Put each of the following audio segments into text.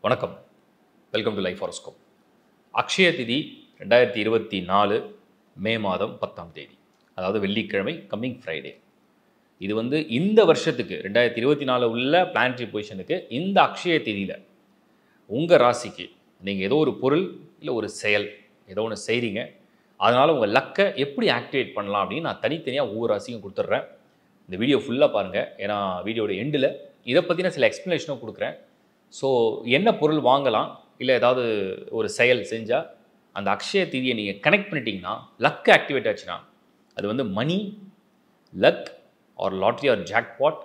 வணக்கம். Welcome to life horoscope. Akshaya திதி 2024 மே மாதம் 10ஆம் தேதி, அதாவது வெள்ளிக்கிழமை, கம்மிங் ஃப்ரைடே. இது இந்த வருஷத்துக்கு 2024 உள்ள பிளானட்டரி பொசிஷனுக்கு இந்த அக்ஷய திதியில் உங்கள் ராசிக்கு நீங்கள் ஏதோ ஒரு பொருள் இல்லை ஒரு செயல் ஏதோ ஒன்று செய்கிறீங்க. அதனால் உங்கள் லக்கை எப்படி ஆக்டிவேட் பண்ணலாம் அப்படின்னு நான் தனித்தனியாக ஒவ்வொரு ராசிக்கும் கொடுத்துட்றேன். இந்த வீடியோ ஃபுல்லாக பாருங்கள், ஏன்னா வீடியோட எண்டில் இதை பற்றின சில எக்ஸ்ப்ளனேஷனும் கொடுக்குறேன். ஸோ என்ன பொருள் வாங்கலாம், இல்லை ஏதாவது ஒரு செயல் செஞ்சால் அந்த அக்ஷய திதியை நீங்கள் கனெக்ட் பண்ணிட்டீங்கன்னா லக் ஆக்டிவேட் ஆச்சுன்னா அது money, luck or lottery or jackpot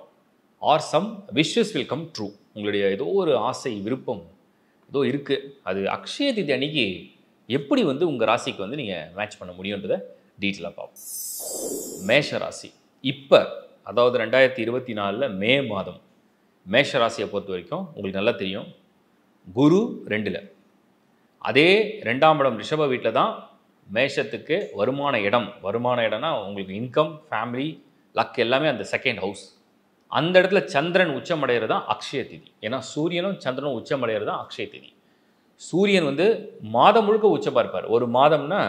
or some wishes will come true. உங்களுடைய ஏதோ ஒரு ஆசை, விருப்பம் ஏதோ இருக்குது, அது அக்ஷய திதி அன்னைக்கு எப்படி உங்கள் ராசிக்கு நீங்கள் மேட்ச் பண்ண முடியுன்றதை டீட்டெயிலாக பார்ப்போம். மேஷ ராசி இப்போ, அதாவது 2024 மே மாதம் மேஷ ராசியை பொறுத்த வரைக்கும் உங்களுக்கு நல்லா தெரியும், குரு 2ல், அதே 2ஆம் இடம் ரிஷப வீட்டில் தான் மேஷத்துக்கு வருமான இடம்னா உங்களுக்கு இன்கம், ஃபேமிலி, லக் எல்லாமே அந்த செகண்ட் ஹவுஸ். அந்த இடத்துல சந்திரன் உச்சமடைகிறது தான் அக்ஷய திதி. ஏன்னா சூரியனும் சந்திரனும் உச்சமடைகிறது தான் அக்ஷய திதி. சூரியன் மாதம் முழுக்க உச்சமாக இருப்பார். ஒரு மாதம்னா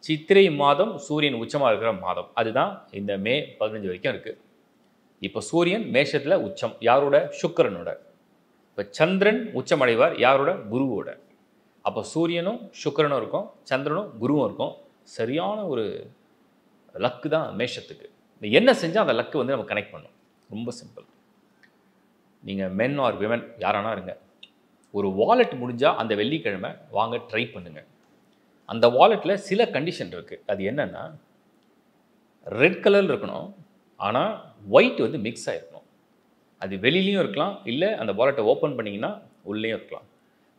சித்திரை மாதம் சூரியன் உச்சமாக இருக்கிற மாதம், அதுதான் இந்த மே 15 வரைக்கும் இருக்குது. இப்போ சூரியன் மேஷத்தில் உச்சம், யாரோட? சுக்கிரனோட. இப்போ சந்திரன் உச்சமடைவார், யாரோட? குருவோட. அப்போ சூரியனும் சுக்கிரனும் இருக்கும், சந்திரனும் குருவும் இருக்கும். சரியான ஒரு லக்கு தான் மேஷத்துக்கு. என்ன செஞ்சால் அந்த லக்கு நம்ம கனெக்ட் பண்ணணும்? ரொம்ப சிம்பிள். நீங்கள் மென் ஆர் விமன் யாரானா இருங்க, ஒரு வாலெட் முடிஞ்சால் அந்த வெள்ளிக்கிழமை வாங்க ட்ரை பண்ணுங்கள். அந்த வாலெட்டில் சில கண்டிஷன் இருக்குது. அது என்னென்னா, ரெட் கலரில் இருக்கணும், ஆனால் ஒயிட் மிக்ஸ் ஆகிருக்கணும். அது வெளியிலையும் இருக்கலாம், இல்லை அந்த வாலெட்டை ஓப்பன் பண்ணிங்கன்னா உள்ளேயும் இருக்கலாம்.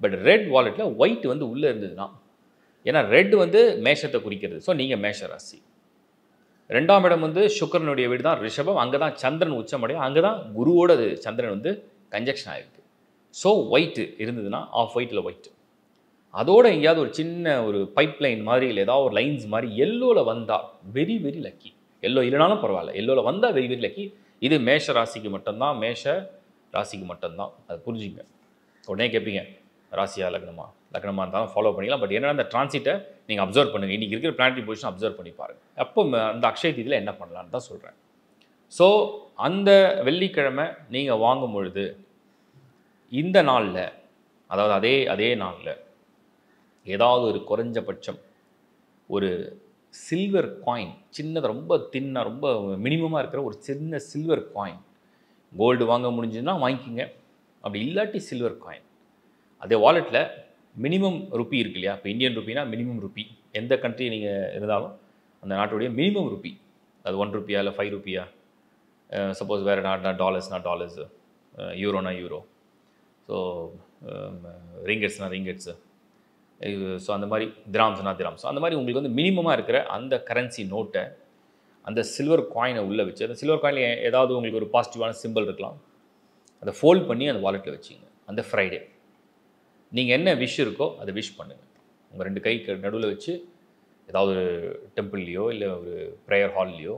பட் ரெட் வாலெட்டில் ஒயிட் உள்ளே இருந்ததுன்னா, ஏன்னா ரெட் மேஷத்தை குறிக்கிறது. ஸோ நீங்கள் மேஷ ராசி. 2ஆம் இடம் சுக்கிரனுடைய வீடு தான் ரிஷபம், அங்கே தான் சந்திரன் உச்சமடையும், அங்கே தான் குருவோட சந்திரன் கன்ஜெக்ஷன் ஆகிருக்கு. ஸோ ஒயிட்டு இருந்ததுன்னா ஆஃப் ஒயிட்டில் ஒயிட், அதோடு எங்கேயாவது ஒரு சின்ன ஒரு பைப் லைன் மாதிரி இல்லை ஏதாவது ஒரு லைன்ஸ் மாதிரி எல்லோவில் வந்தால் வெரி வெரி லக்கி. எல்லோ இல்லைனாலும் பரவாயில்ல, எல்லோவில் வந்தால் வெரி வெரி லக்கி. இது மேஷ ராசிக்கு மட்டும்தான், மேஷ ராசிக்கு மட்டும்தான். அது புரிஞ்சுங்க. உடனே கேட்பீங்க, ராசியா லக்னமா? லக்னமாக இருந்தாலும் ஃபாலோ பண்ணிக்கலாம். பட் என்னென்னா அந்த டிரான்சிட்டை நீங்கள் அப்சர்வ் பண்ணுங்கள். இன்றைக்கி இருக்கிற பிளானட்டரி பொசிஷன் அப்சர்வ் பண்ணி பாருங்கள். அப்போ அந்த அக்ஷய திதியில் என்ன பண்ணலான்னு தான் சொல்கிறேன். ஸோ அந்த வெள்ளிக்கிழமை நீங்கள் வாங்கும் பொழுது இந்த நாளில், அதாவது அதே நாளில் ஏதாவது ஒரு குறைஞ்சபட்சம் ஒரு சில்வர் காயின், சின்னதாக ரொம்ப தின்னாக ரொம்ப மினிமமாக இருக்கிற ஒரு சின்ன சில்வர் காயின், கோல்டு வாங்க முடிஞ்சுன்னா வாங்கிக்கிங்க, அப்படி இல்லாட்டி சில்வர் காயின் அதே வாலெட்டில் மினிமம் ருப்பி இருக்கு இல்லையா? இப்போ இந்தியன் ருப்பினா மினிமம் ருப்பி, எந்த கண்ட்ரி நீங்கள் இருந்தாலும் அந்த நாட்டுடைய மினிமம் ருப்பி, அது 1 ருப்பியா இல்லை 5 ருப்பியா, சப்போஸ் வேறு நாட்னா டாலர்ஸு, யூரோனா யூரோ, ஸோ ரிங்கெட்ஸ்னால் ரிங்கெட்ஸு, ஸோ அந்த மாதிரி திராம்ஸ்னா திராம்ஸ், அந்த மாதிரி உங்களுக்கு மினிமமாக இருக்கிற அந்த கரன்சி நோட்டை அந்த சில்வர் காயினை உள்ளே வச்சு, அந்த சில்வர் காயினில் ஏதாவது உங்களுக்கு ஒரு பாசிட்டிவான சிம்பிள் இருக்கலாம், அதை ஃபோல்ட் பண்ணி அந்த வாலெட்டில் வச்சிங்க. அந்த ஃப்ரைடே நீங்கள் என்ன விஷ் இருக்கோ அதை விஷ் பண்ணுங்கள். உங்கள் 2 கைக்கு நடுவில் வச்சு ஏதாவது ஒரு டெம்பிள்லேயோ இல்லை ஒரு ப்ரேயர் ஹால்லையோ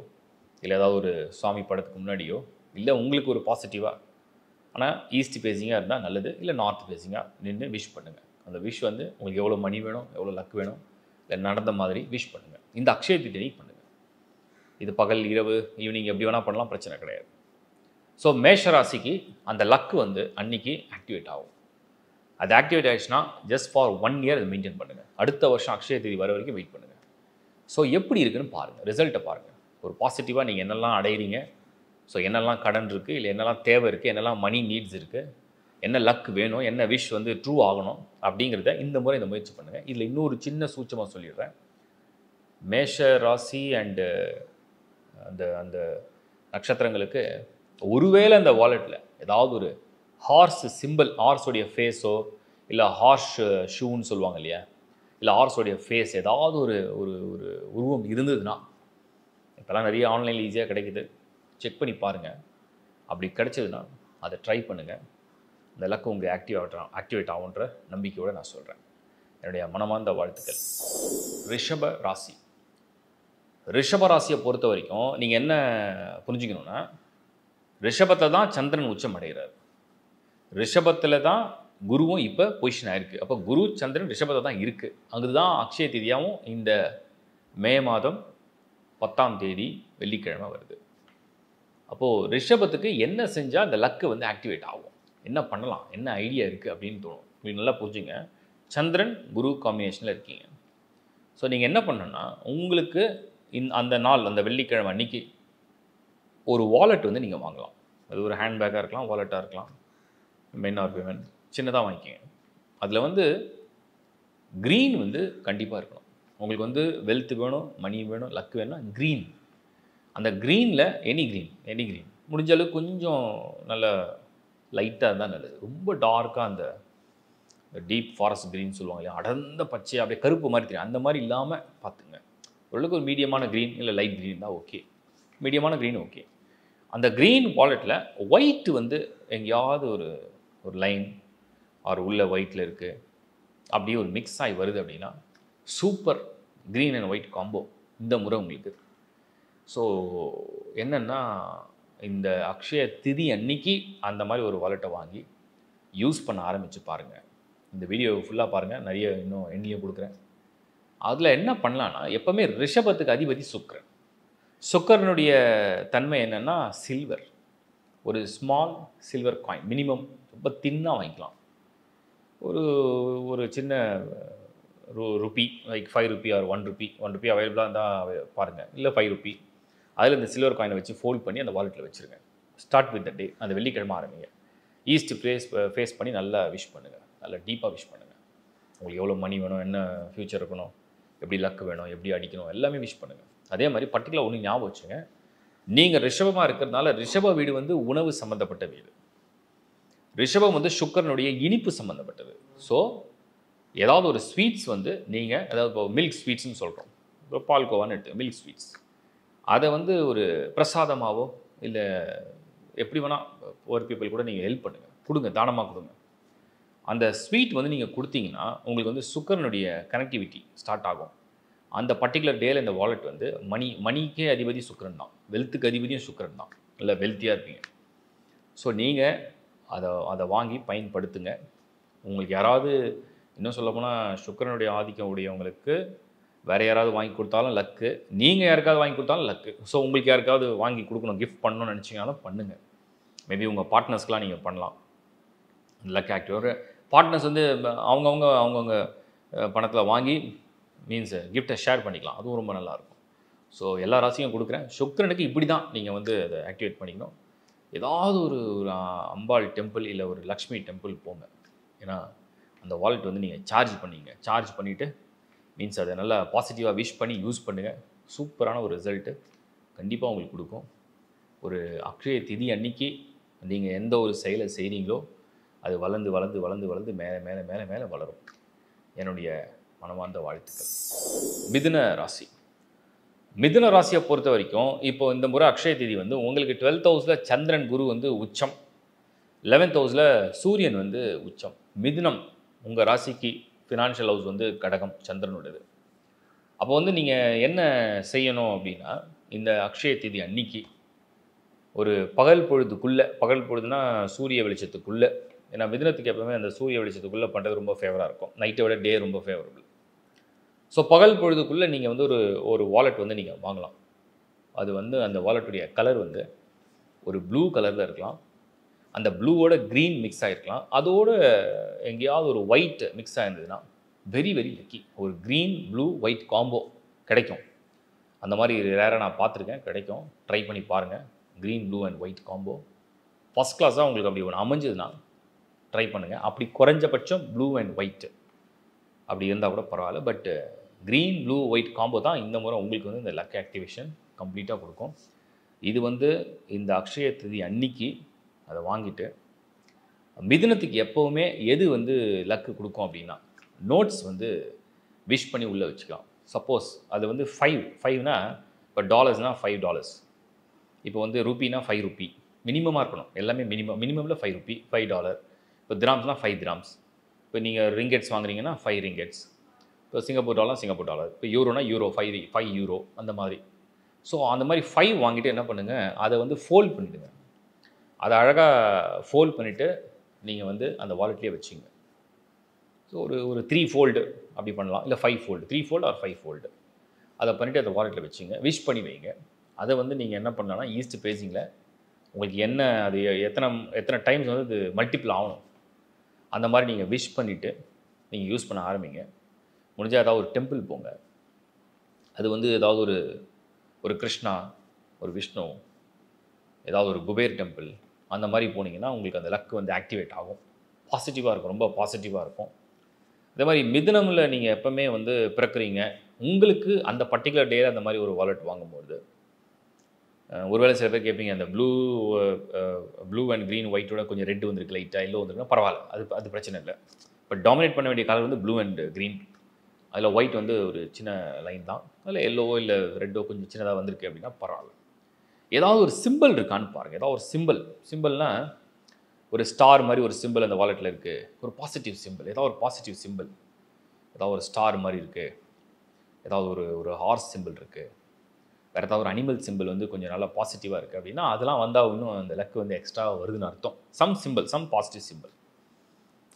இல்லை ஏதாவது ஒரு சுவாமி படத்துக்கு முன்னாடியோ, இல்லை உங்களுக்கு ஒரு பாசிட்டிவாக, ஆனால் ஈஸ்ட் ஃபேஸிங்காக இருந்தால் நல்லது, இல்லை நார்த் ஃபேஸிங்காக நின்று விஷ் பண்ணுங்கள். அந்த விஷ் உங்களுக்கு எவ்வளோ மணி வேணும், எவ்வளோ லக் வேணும், இல்லை நடந்த மாதிரி விஷ் பண்ணுங்கள். இந்த அக்ஷய திதி பண்ணுங்கள். இது பகல், இரவு, ஈவினிங் எப்படி வேணால் பண்ணலாம், பிரச்சனை கிடையாது. ஸோ மேஷ ராசிக்கு அந்த லக்கு அன்னைக்கு ஆக்டிவேட் ஆகும். அது ஆக்டிவேட் ஆகிடுச்சுன்னா ஜஸ்ட் ஃபார் 1 இயர் அதை மெயின்டைன் பண்ணுங்கள். அடுத்த வருஷம் அக்ஷய திதி வர வரைக்கும் வெயிட் பண்ணுங்கள். ஸோ எப்படி இருக்குன்னு பாருங்கள், ரிசல்ட்டை பாருங்கள். ஒரு பாசிட்டிவாக நீங்கள் என்னெல்லாம் அடையிறீங்க, ஸோ என்னெல்லாம் கடன் இருக்குது, இல்லை என்னெல்லாம் தேவை இருக்குது, என்னெல்லாம் மணி நீட்ஸ் இருக்குது, என்ன லக் வேணும், என்ன விஷ் ட்ரூ ஆகணும் அப்படிங்கிறத இந்த முயற்சி பண்ணுங்கள். இதில் இன்னொரு சின்ன சூட்சமாக சொல்லிடுறேன். மேஷ ராசி அண்டு அந்த அந்த நட்சத்திரங்களுக்கு ஒருவேளை அந்த வாலெட்டில் ஏதாவது ஒரு ஹார்ஸ் சிம்பிள், ஹார்ஸோடைய ஃபேஸோ இல்லை ஹார்ஸ் ஷூன்னு சொல்லுவாங்க இல்லையா, இல்லை ஹார்ஸோடைய ஃபேஸ் ஏதாவது ஒரு ஒரு ஒரு உருவம் இருந்ததுன்னா, இப்போலாம் நிறைய ஆன்லைனில் ஈஸியாக கிடைக்குது, செக் பண்ணி பாருங்கள். அப்படி கிடைச்சதுன்னா அதை ட்ரை பண்ணுங்கள். இந்த லக்கு உங்களுக்கு ஆக்டிவேட் ஆகுன்ற நம்பிக்கையோடு நான் சொல்கிறேன். என்னுடைய மனமார்ந்த வாழ்த்துக்கள். ரிஷப ராசியை பொறுத்த வரைக்கும் நீங்கள் என்ன புரிஞ்சுக்கணுன்னா, ரிஷபத்தில் தான் சந்திரன் உச்சம் அடைகிறார், ரிஷபத்தில் தான் குருவும் இப்போ பொசிஷன் ஆயிருக்கு. அப்போ குரு சந்திரன் ரிஷபத்தை தான் இருக்குது. அங்குதான் அக்ஷய திதியாகவும் இந்த மே மாதம் 10ஆம் தேதி வெள்ளிக்கிழமை வருது. அப்போது ரிஷபத்துக்கு என்ன செஞ்சால் அந்த லக்கு வந்து ஆக்டிவேட் ஆகும், என்ன பண்ணலாம், என்ன ஐடியா இருக்குது அப்படின்னு தோணும். இப்படி நல்லா புரிஞ்சுங்க. சந்திரன் குரு காம்பினேஷனில் இருக்கீங்க. ஸோ நீங்கள் என்ன பண்ணணும்னா, உங்களுக்கு அந்த நாள் அந்த வெள்ளிக்கிழமை அன்னைக்கு ஒரு வாலெட் வந்து நீங்கள் வாங்கலாம். அது ஒரு ஹேண்ட்பேக்காக இருக்கலாம், வாலெட்டாக இருக்கலாம், மென் ஆர் விமன், சின்னதாக வாங்கிக்கிங்க. அதில் வந்து க்ரீன் வந்து கண்டிப்பாக இருக்கணும். உங்களுக்கு வந்து வெல்த் வேணும், மணி வேணும், லக் வேணும்னா க்ரீன். அந்த க்ரீனில் எனி க்ரீன் முடிஞ்ச அளவுக்கு கொஞ்சம் நல்ல லைட்டாக இருந்தால் நல்லது. ரொம்ப டார்க்காக அந்த டீப் ஃபாரஸ்ட் க்ரீன் சொல்லுவாங்க இல்லையா, அடர்ந்த பச்சை அப்படியே கருப்பு மாதிரி தெரியும், அந்த மாதிரி இல்லாமல் பார்த்துங்க. ஓரளவுக்கு ஒரு மீடியமான க்ரீன் இல்லை லைட் க்ரீன் தான் ஓகே. மீடியமான க்ரீன் ஓகே. அந்த க்ரீன் வாலெட்டில் ஒயிட் வந்து எங்கேயாவது ஒரு லைன் ஆர் உள்ள ஒயிட்டில் இருக்குது, அப்படியே ஒரு மிக்ஸ் ஆகி வருது அப்படின்னா super green and white combo இந்த முறை உங்களுக்கு. ஸோ என்னென்னா, இந்த அக்ஷய திதி அன்னைக்கு அந்த மாதிரி ஒரு வாலெட்டை வாங்கி யூஸ் பண்ண ஆரம்பித்து பாருங்கள். இந்த வீடியோ ஃபுல்லாக பாருங்கள், நிறைய இன்னும் எண்ணியை கொடுக்குறேன். அதில் என்ன பண்ணலான்னா, எப்போவுமே ரிஷபத்துக்கு அதிபதி சுக்கிரன். சுக்கிரனுடைய தன்மை என்னென்னா சில்வர். ஒரு ஸ்மால் சில்வர் காயின் மினிமம் ரொம்ப தின்னாக வாங்கிக்கலாம். ஒரு சின்ன rupee like 5 rupee or 1 rupee அவைலபிளாக இருந்தால் பாருங்கள், இல்லை 5 ரூபி. அதில் இந்த சில்வர் காயினை வச்சு ஃபோல்ட் பண்ணி அந்த வாலெட்டில் வச்சுருங்க. ஸ்டார்ட் வித் த டே, அந்த வெள்ளிக்கிழமை ஆரம்பிங்க. ஈஸ்ட் ஃபேஸ் பண்ணி நல்லா விஷ் பண்ணுங்கள், நல்லா டீப்பாக விஷ் பண்ணுங்கள். உங்களுக்கு எவ்வளோ மணி வேணும், என்ன ஃப்யூச்சர் இருக்கணும், எப்படி லக் வேணும், எப்படி அடிக்கணும், எல்லாமே விஷ் பண்ணுங்கள். அதே மாதிரி பர்டிகுலர் ஒன்று ஞாபகம் வச்சுங்க, நீங்கள் ரிஷபமாக இருக்கிறதுனால ரிஷப வீடு வந்து உணவு சம்மந்தப்பட்ட வீடு. ரிஷபம் வந்து சுக்கிரனுடைய இனிப்பு சம்மந்தப்பட்டது. ஸோ ஏதாவது ஒரு ஸ்வீட்ஸ் வந்து நீங்கள், அதாவது இப்போ மில்க் ஸ்வீட்ஸ்னு சொல்கிறோம், இப்போ பால்கோவான்னு எடுத்து மில்க் ஸ்வீட்ஸ், அதை வந்து ஒரு பிரசாதமாகவோ இல்லை எப்படி வேணால் ஒரு பீப்புள் கூட நீங்கள் ஹெல்ப் பண்ணுங்கள், கொடுங்க, தானமாக கொடுங்க. அந்த ஸ்வீட் வந்து நீங்கள் கொடுத்தீங்கன்னா உங்களுக்கு வந்து சுக்கிரனுடைய கனெக்டிவிட்டி ஸ்டார்ட் ஆகும். அந்த பர்டிகுலர் டேயில் இந்த வாலெட் வந்து மணிக்கே அதிபதி சுக்கிரன் தான், வெல்த்துக்கு அதிபதியும் சுக்கிரன் தான், இல்லை வெல்த்தியாக இருப்பீங்க. ஸோ நீங்கள் அதை வாங்கி பயன்படுத்துங்க. உங்களுக்கு யாராவது இன்னும் சொல்லப்போனால் சுக்கிரனுடைய ஆதிக்கம் உடையவங்களுக்கு வேறு யாராவது வாங்கி கொடுத்தாலும் லக்கு, நீங்கள் யாருக்காவது வாங்கி கொடுத்தாலும் லக்கு. ஸோ உங்களுக்கு யாருக்காவது வாங்கி கொடுக்கணும், கிஃப்ட் பண்ணணும்னு நினச்சிங்கனாலும் பண்ணுங்கள். மேபி உங்கள் பார்ட்னர்ஸ்க்கெலாம் நீங்கள் பண்ணலாம். லக் ஆக்டிவ் ஒரு பார்ட்னர்ஸ் வந்து அவங்கவுங்க பணத்தில் வாங்கி மீன்ஸ் கிஃப்ட்டை ஷேர் பண்ணிக்கலாம், அதுவும் ரொம்ப நல்லாயிருக்கும். ஸோ எல்லா ராசியும் கொடுக்குறேன். சுக்கிரனுக்கு இப்படி தான் நீங்கள் வந்து அதை ஆக்டிவேட் பண்ணிக்கணும். ஏதாவது ஒரு அம்பாள் டெம்பிள் இல்லை ஒரு லக்ஷ்மி டெம்பிள் போங்க. ஏன்னா அந்த வாலெட் வந்து நீங்கள் சார்ஜ் பண்ணிவிட்டு மீன்ஸ் அதை நல்லா பாசிட்டிவாக விஷ் பண்ணி யூஸ் பண்ணுங்கள். சூப்பரான ஒரு ரிசல்ட்டு கண்டிப்பாக உங்களுக்கு கொடுக்கும். ஒரு அக்ஷய திதி அன்னைக்கு நீங்கள் எந்த ஒரு செயலை செய்கிறீங்களோ அது வளர்ந்து வளர்ந்து வளர்ந்து வளர்ந்து மேலே மேலே மேலே மேலே வளரும். என்னுடைய மனமார்ந்த வாழ்த்துக்கள். மிதுன ராசியை பொறுத்த வரைக்கும் இப்போ இந்த முறை அக்ஷய திதி வந்து உங்களுக்கு 12th ஹவுஸில் சந்திரன் குரு வந்து உச்சம், 11th ஹவுஸில் சூரியன் வந்து உச்சம். மிதுனம் உங்கள் ராசிக்கு ஃபினான்ஷியல் ஹவுஸ் வந்து கடகம் சந்திரனுடையது. அப்போ வந்து நீங்கள் என்ன செய்யணும் அப்படின்னா, இந்த அக்ஷய திதி அன்னைக்கு ஒரு பகல் பொழுதுனா சூரிய வெளிச்சத்துக்குள்ளே, ஏன்னா மிதுனத்துக்கு எப்பவுமே அந்த சூரிய வெளிச்சத்துக்குள்ளே பண்ணுறது ரொம்ப ஃபேவராக இருக்கும், நைட்டை விட டே ரொம்ப ஃபேவரபிள். ஸோ பகல் பொழுதுக்குள்ளே நீங்கள் வந்து ஒரு வாலெட் வந்து நீங்கள் வாங்கலாம். அது வந்து அந்த வாலெட்டுடைய கலர் வந்து ஒரு ப்ளூ கலரில் இருக்கலாம், அந்த ப்ளூவோட க்ரீன் மிக்ஸ் ஆகிருக்கலாம், அதோடு எங்கேயாவது ஒரு ஒயிட் மிக்ஸ் ஆகிருந்ததுன்னா வெரி வெரி லக்கி. ஒரு க்ரீன் ப்ளூ ஒயிட் காம்போ கிடைக்கும். அந்த மாதிரி ரேராக நான் பார்த்துருக்கேன், கிடைக்கும். ட்ரை பண்ணி பாருங்கள். Green blue and white combo first கிளாஸாக உங்களுக்கு அப்படி ஒன்று அமைஞ்சதுன்னா ட்ரை பண்ணுங்கள். அப்படி குறைஞ்சபட்சம் ப்ளூ அண்ட் ஒயிட் அப்படி இருந்தால் கூட பரவாயில்ல. But green blue white combo தான் இந்த முறை உங்களுக்கு வந்து இந்த லக் ஆக்டிவேஷன் கம்ப்ளீட்டாக கொடுக்கும். இது வந்து இந்த அக்ஷய திதி அன்னைக்கு அதை வாங்கிட்டு, மிதுனத்துக்கு எப்போவுமே எது வந்து லக்கு கொடுக்கும் அப்படின்னா, நோட்ஸ் வந்து விஷ் பண்ணி உள்ளே வச்சுக்கலாம். சப்போஸ் அது வந்து 5னா இப்போ டாலர்ஸ்னால் $5, இப்போ வந்து ரூபினா 5 ரூபி மினிமமாக இருக்கணும். எல்லாமே மினிமமில் 5 ரூபி, $5. இப்போ திராம்ஸ்னால் 5 திராம்ஸ். இப்போ நீங்கள் ரிங்கெட்ஸ் வாங்குறீங்கன்னா 5 ரிங்கெட்ஸ். இப்போ சிங்கப்பூர் டாலர், இப்போ யூரோனா யூரோ 5 யூரோ அந்த மாதிரி. ஸோ அந்த மாதிரி 5 வாங்கிட்டு என்ன பண்ணுங்கள், அதை வந்து ஃபோல்ட் பண்ணிவிடுங்க. அதை அழகாக ஃபோல்ட் பண்ணிவிட்டு நீங்கள் வந்து அந்த வாலெட்லேயே வச்சுங்க. ஸோ ஒரு 3 ஃபோல்டு அப்படி பண்ணலாம், இல்லை 5 ஃபோல்டு, 3 ஃபோல்டு ஆர் 5 ஃபோல்டு. அதை பண்ணிவிட்டு அதை வாலெட்டில் வச்சுங்க, விஷ் பண்ணி வைங்க. அதை வந்து நீங்கள் என்ன பண்ணலாம்னா ஈஸ்ட் ஃபேஸிங்கில் உங்களுக்கு என்ன அது எத்தனை டைம்ஸ் வந்து இது மல்டிபிள் ஆகணும் அந்த மாதிரி நீங்கள் விஷ் பண்ணிவிட்டு நீங்கள் யூஸ் பண்ண ஆரம்பிங்க. முடிஞ்சால் ஏதாவது ஒரு டெம்பிள் போங்க. அது வந்து ஏதாவது ஒரு கிருஷ்ணா, ஒரு விஷ்ணு, ஏதாவது ஒரு குபேர் டெம்பிள் அந்த மாதிரி போனீங்கன்னா உங்களுக்கு அந்த லக் வந்து ஆக்டிவேட் ஆகும். பாசிட்டிவாக இருக்கும், ரொம்ப பாசிட்டிவாக இருக்கும். அதே மாதிரி மிதுனமில் நீங்கள் எப்போவுமே வந்து பிறக்கிறீங்க, உங்களுக்கு அந்த பர்டிகுலர் டேயில் அந்த மாதிரி ஒரு வாலெட் வாங்கும்போது ஒருவேளை சில பேர் கேட்பீங்க, அந்த ப்ளூ அண்ட் க்ரீன் ஒயிட்டோட கொஞ்சம் ரெட் வந்துருக்கு, லைட்டாக எல்லோ வந்துருக்குன்னா பரவாயில்ல, அது பிரச்சனை இல்லை. பட் டாமினேட் பண்ண வேண்டிய கலர் வந்து ப்ளூ அண்ட் க்ரீன். அதில் ஒயிட் வந்து ஒரு சின்ன லைன் தான், அதில் எல்லோவோ இல்லை ரெட்டோ கொஞ்சம் சின்னதாக வந்திருக்கு அப்படின்னா பரவாயில்ல. ஏதாவது ஒரு சிம்பிள் இருக்கான்னு பாருங்கள். ஏதாவது ஒரு சிம்பிள்னால் ஒரு ஸ்டார் மாதிரி ஒரு சிம்பிள் அந்த வாலெட்டில் இருக்குது, ஒரு பாசிட்டிவ் சிம்பிள், ஏதாவது ஒரு பாசிட்டிவ் சிம்பிள், ஏதாவது ஒரு ஸ்டார் மாதிரி இருக்குது, ஏதாவது ஒரு ஹார்ஸ் சிம்பிள் இருக்குது, வேறு ஏதாவது ஒரு அனிமல் சிம்பிள் வந்து கொஞ்சம் நல்லா பாசிட்டிவாக இருக்குது அப்படின்னா அதெல்லாம் வந்தால் இன்னும் அந்த லக்கு வந்து எக்ஸ்ட்ரா வருதுன்னு அர்த்தம். சம் பாசிட்டிவ் சிம்பிள்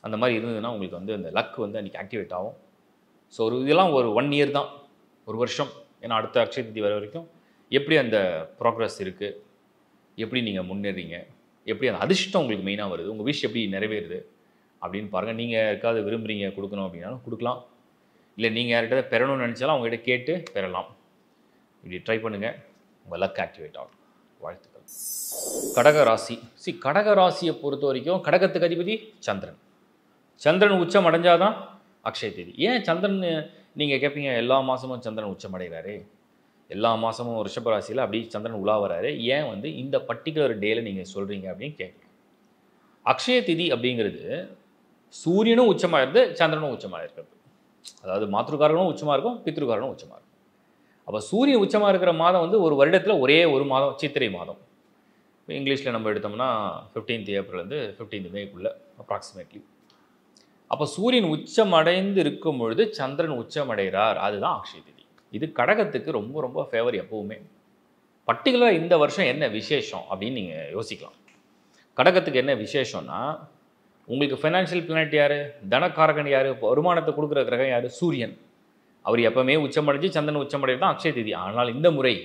அந்த மாதிரி இருந்ததுன்னா உங்களுக்கு வந்து அந்த லக் வந்து அன்றைக்கி ஆக்டிவேட் ஆகும். ஸோ இதெல்லாம் ஒரு 1 இயர் தான், ஒரு வருஷம். ஏன்னா அடுத்த அக்ஷய திதி வர வரைக்கும் எப்படி அந்த ப்ராக்ரஸ் இருக்குது, எப்படி நீங்கள் முன்னேறீங்க, எப்படி அந்த அதிர்ஷ்டம் உங்களுக்கு மெயினாக வருது, உங்கள் விஷ் எப்படி நிறைவேறுது அப்படின்னு பாருங்கள். நீங்கள் யாருக்காவது விரும்புகிறீங்க கொடுக்கணும் அப்படின்னாலும் கொடுக்கலாம், இல்லை நீங்கள் யார்கிட்ட பெறணும்னு நினச்சாலும் அவங்ககிட்ட கேட்டு பெறலாம். இப்படி ட்ரை பண்ணுங்கள், உங்கள் லக் ஆக்டிவேட் ஆகும். வாழ்த்துக்கள். கடக ராசி. கடக ராசியை பொறுத்த வரைக்கும் கடகத்துக்கு அதிபதி சந்திரன் உச்சம் அடைஞ்சாதான் அக்ஷய திதி. ஏன் சந்திரன் நீங்கள் கேட்பீங்க, எல்லா மாதமும் சந்திரன் உச்சம் அடைகிறாரு, எல்லா மாதமும் ரிஷப ராசியில் அப்படி சந்திரன் உலா வராரு, ஏன் வந்து இந்த பர்டிகுலர் டேயில் நீங்கள் சொல்கிறீங்க அப்படின்னு கேட்கலாம். அக்ஷய திதி அப்படிங்கிறது சூரியனும் உச்சமாக இருந்து சந்திரனும் உச்சமாக இருக்கிறது. அதாவது மாத்ருகாரனும் உச்சமாக இருக்கும், பித்ருகாரனும் உச்சமாக இருக்கும். அப்போ சூரியன் உச்சமாக இருக்கிற மாதம் வந்து ஒரு வருடத்தில் ஒரே ஒரு மாதம், சித்திரை மாதம். இப்போ இங்கிலீஷில் நம்ம எடுத்தோம்னா 15th ஏப்ரல்லேருந்து 15th மேக்குள்ளே அப்ராக்சிமேட்லி. அப்போ சூரியன் உச்சம் அடைந்து இருக்கும் பொழுது சந்திரன் உச்சம் அடைகிறார், அதுதான் அக்ஷய திதி. இது கடகத்துக்கு ரொம்ப ரொம்ப ஃபேவர் எப்போவுமே. பர்டிகுலராக இந்த வருஷம் என்ன விசேஷம் அப்படின்னு நீங்கள் யோசிக்கலாம். கடகத்துக்கு என்ன விசேஷம்னா, உங்களுக்கு ஃபைனான்ஷியல் பிளானட் யார், தனக்காரகன் யார், வருமானத்தை கொடுக்குற கிரகம் யார், சூரியன். அவர் எப்பவுமே உச்சமடைஞ்சு சந்திரன் உச்சமடைகிறது தான் அக்ஷய திதி. ஆனால் இந்த முறை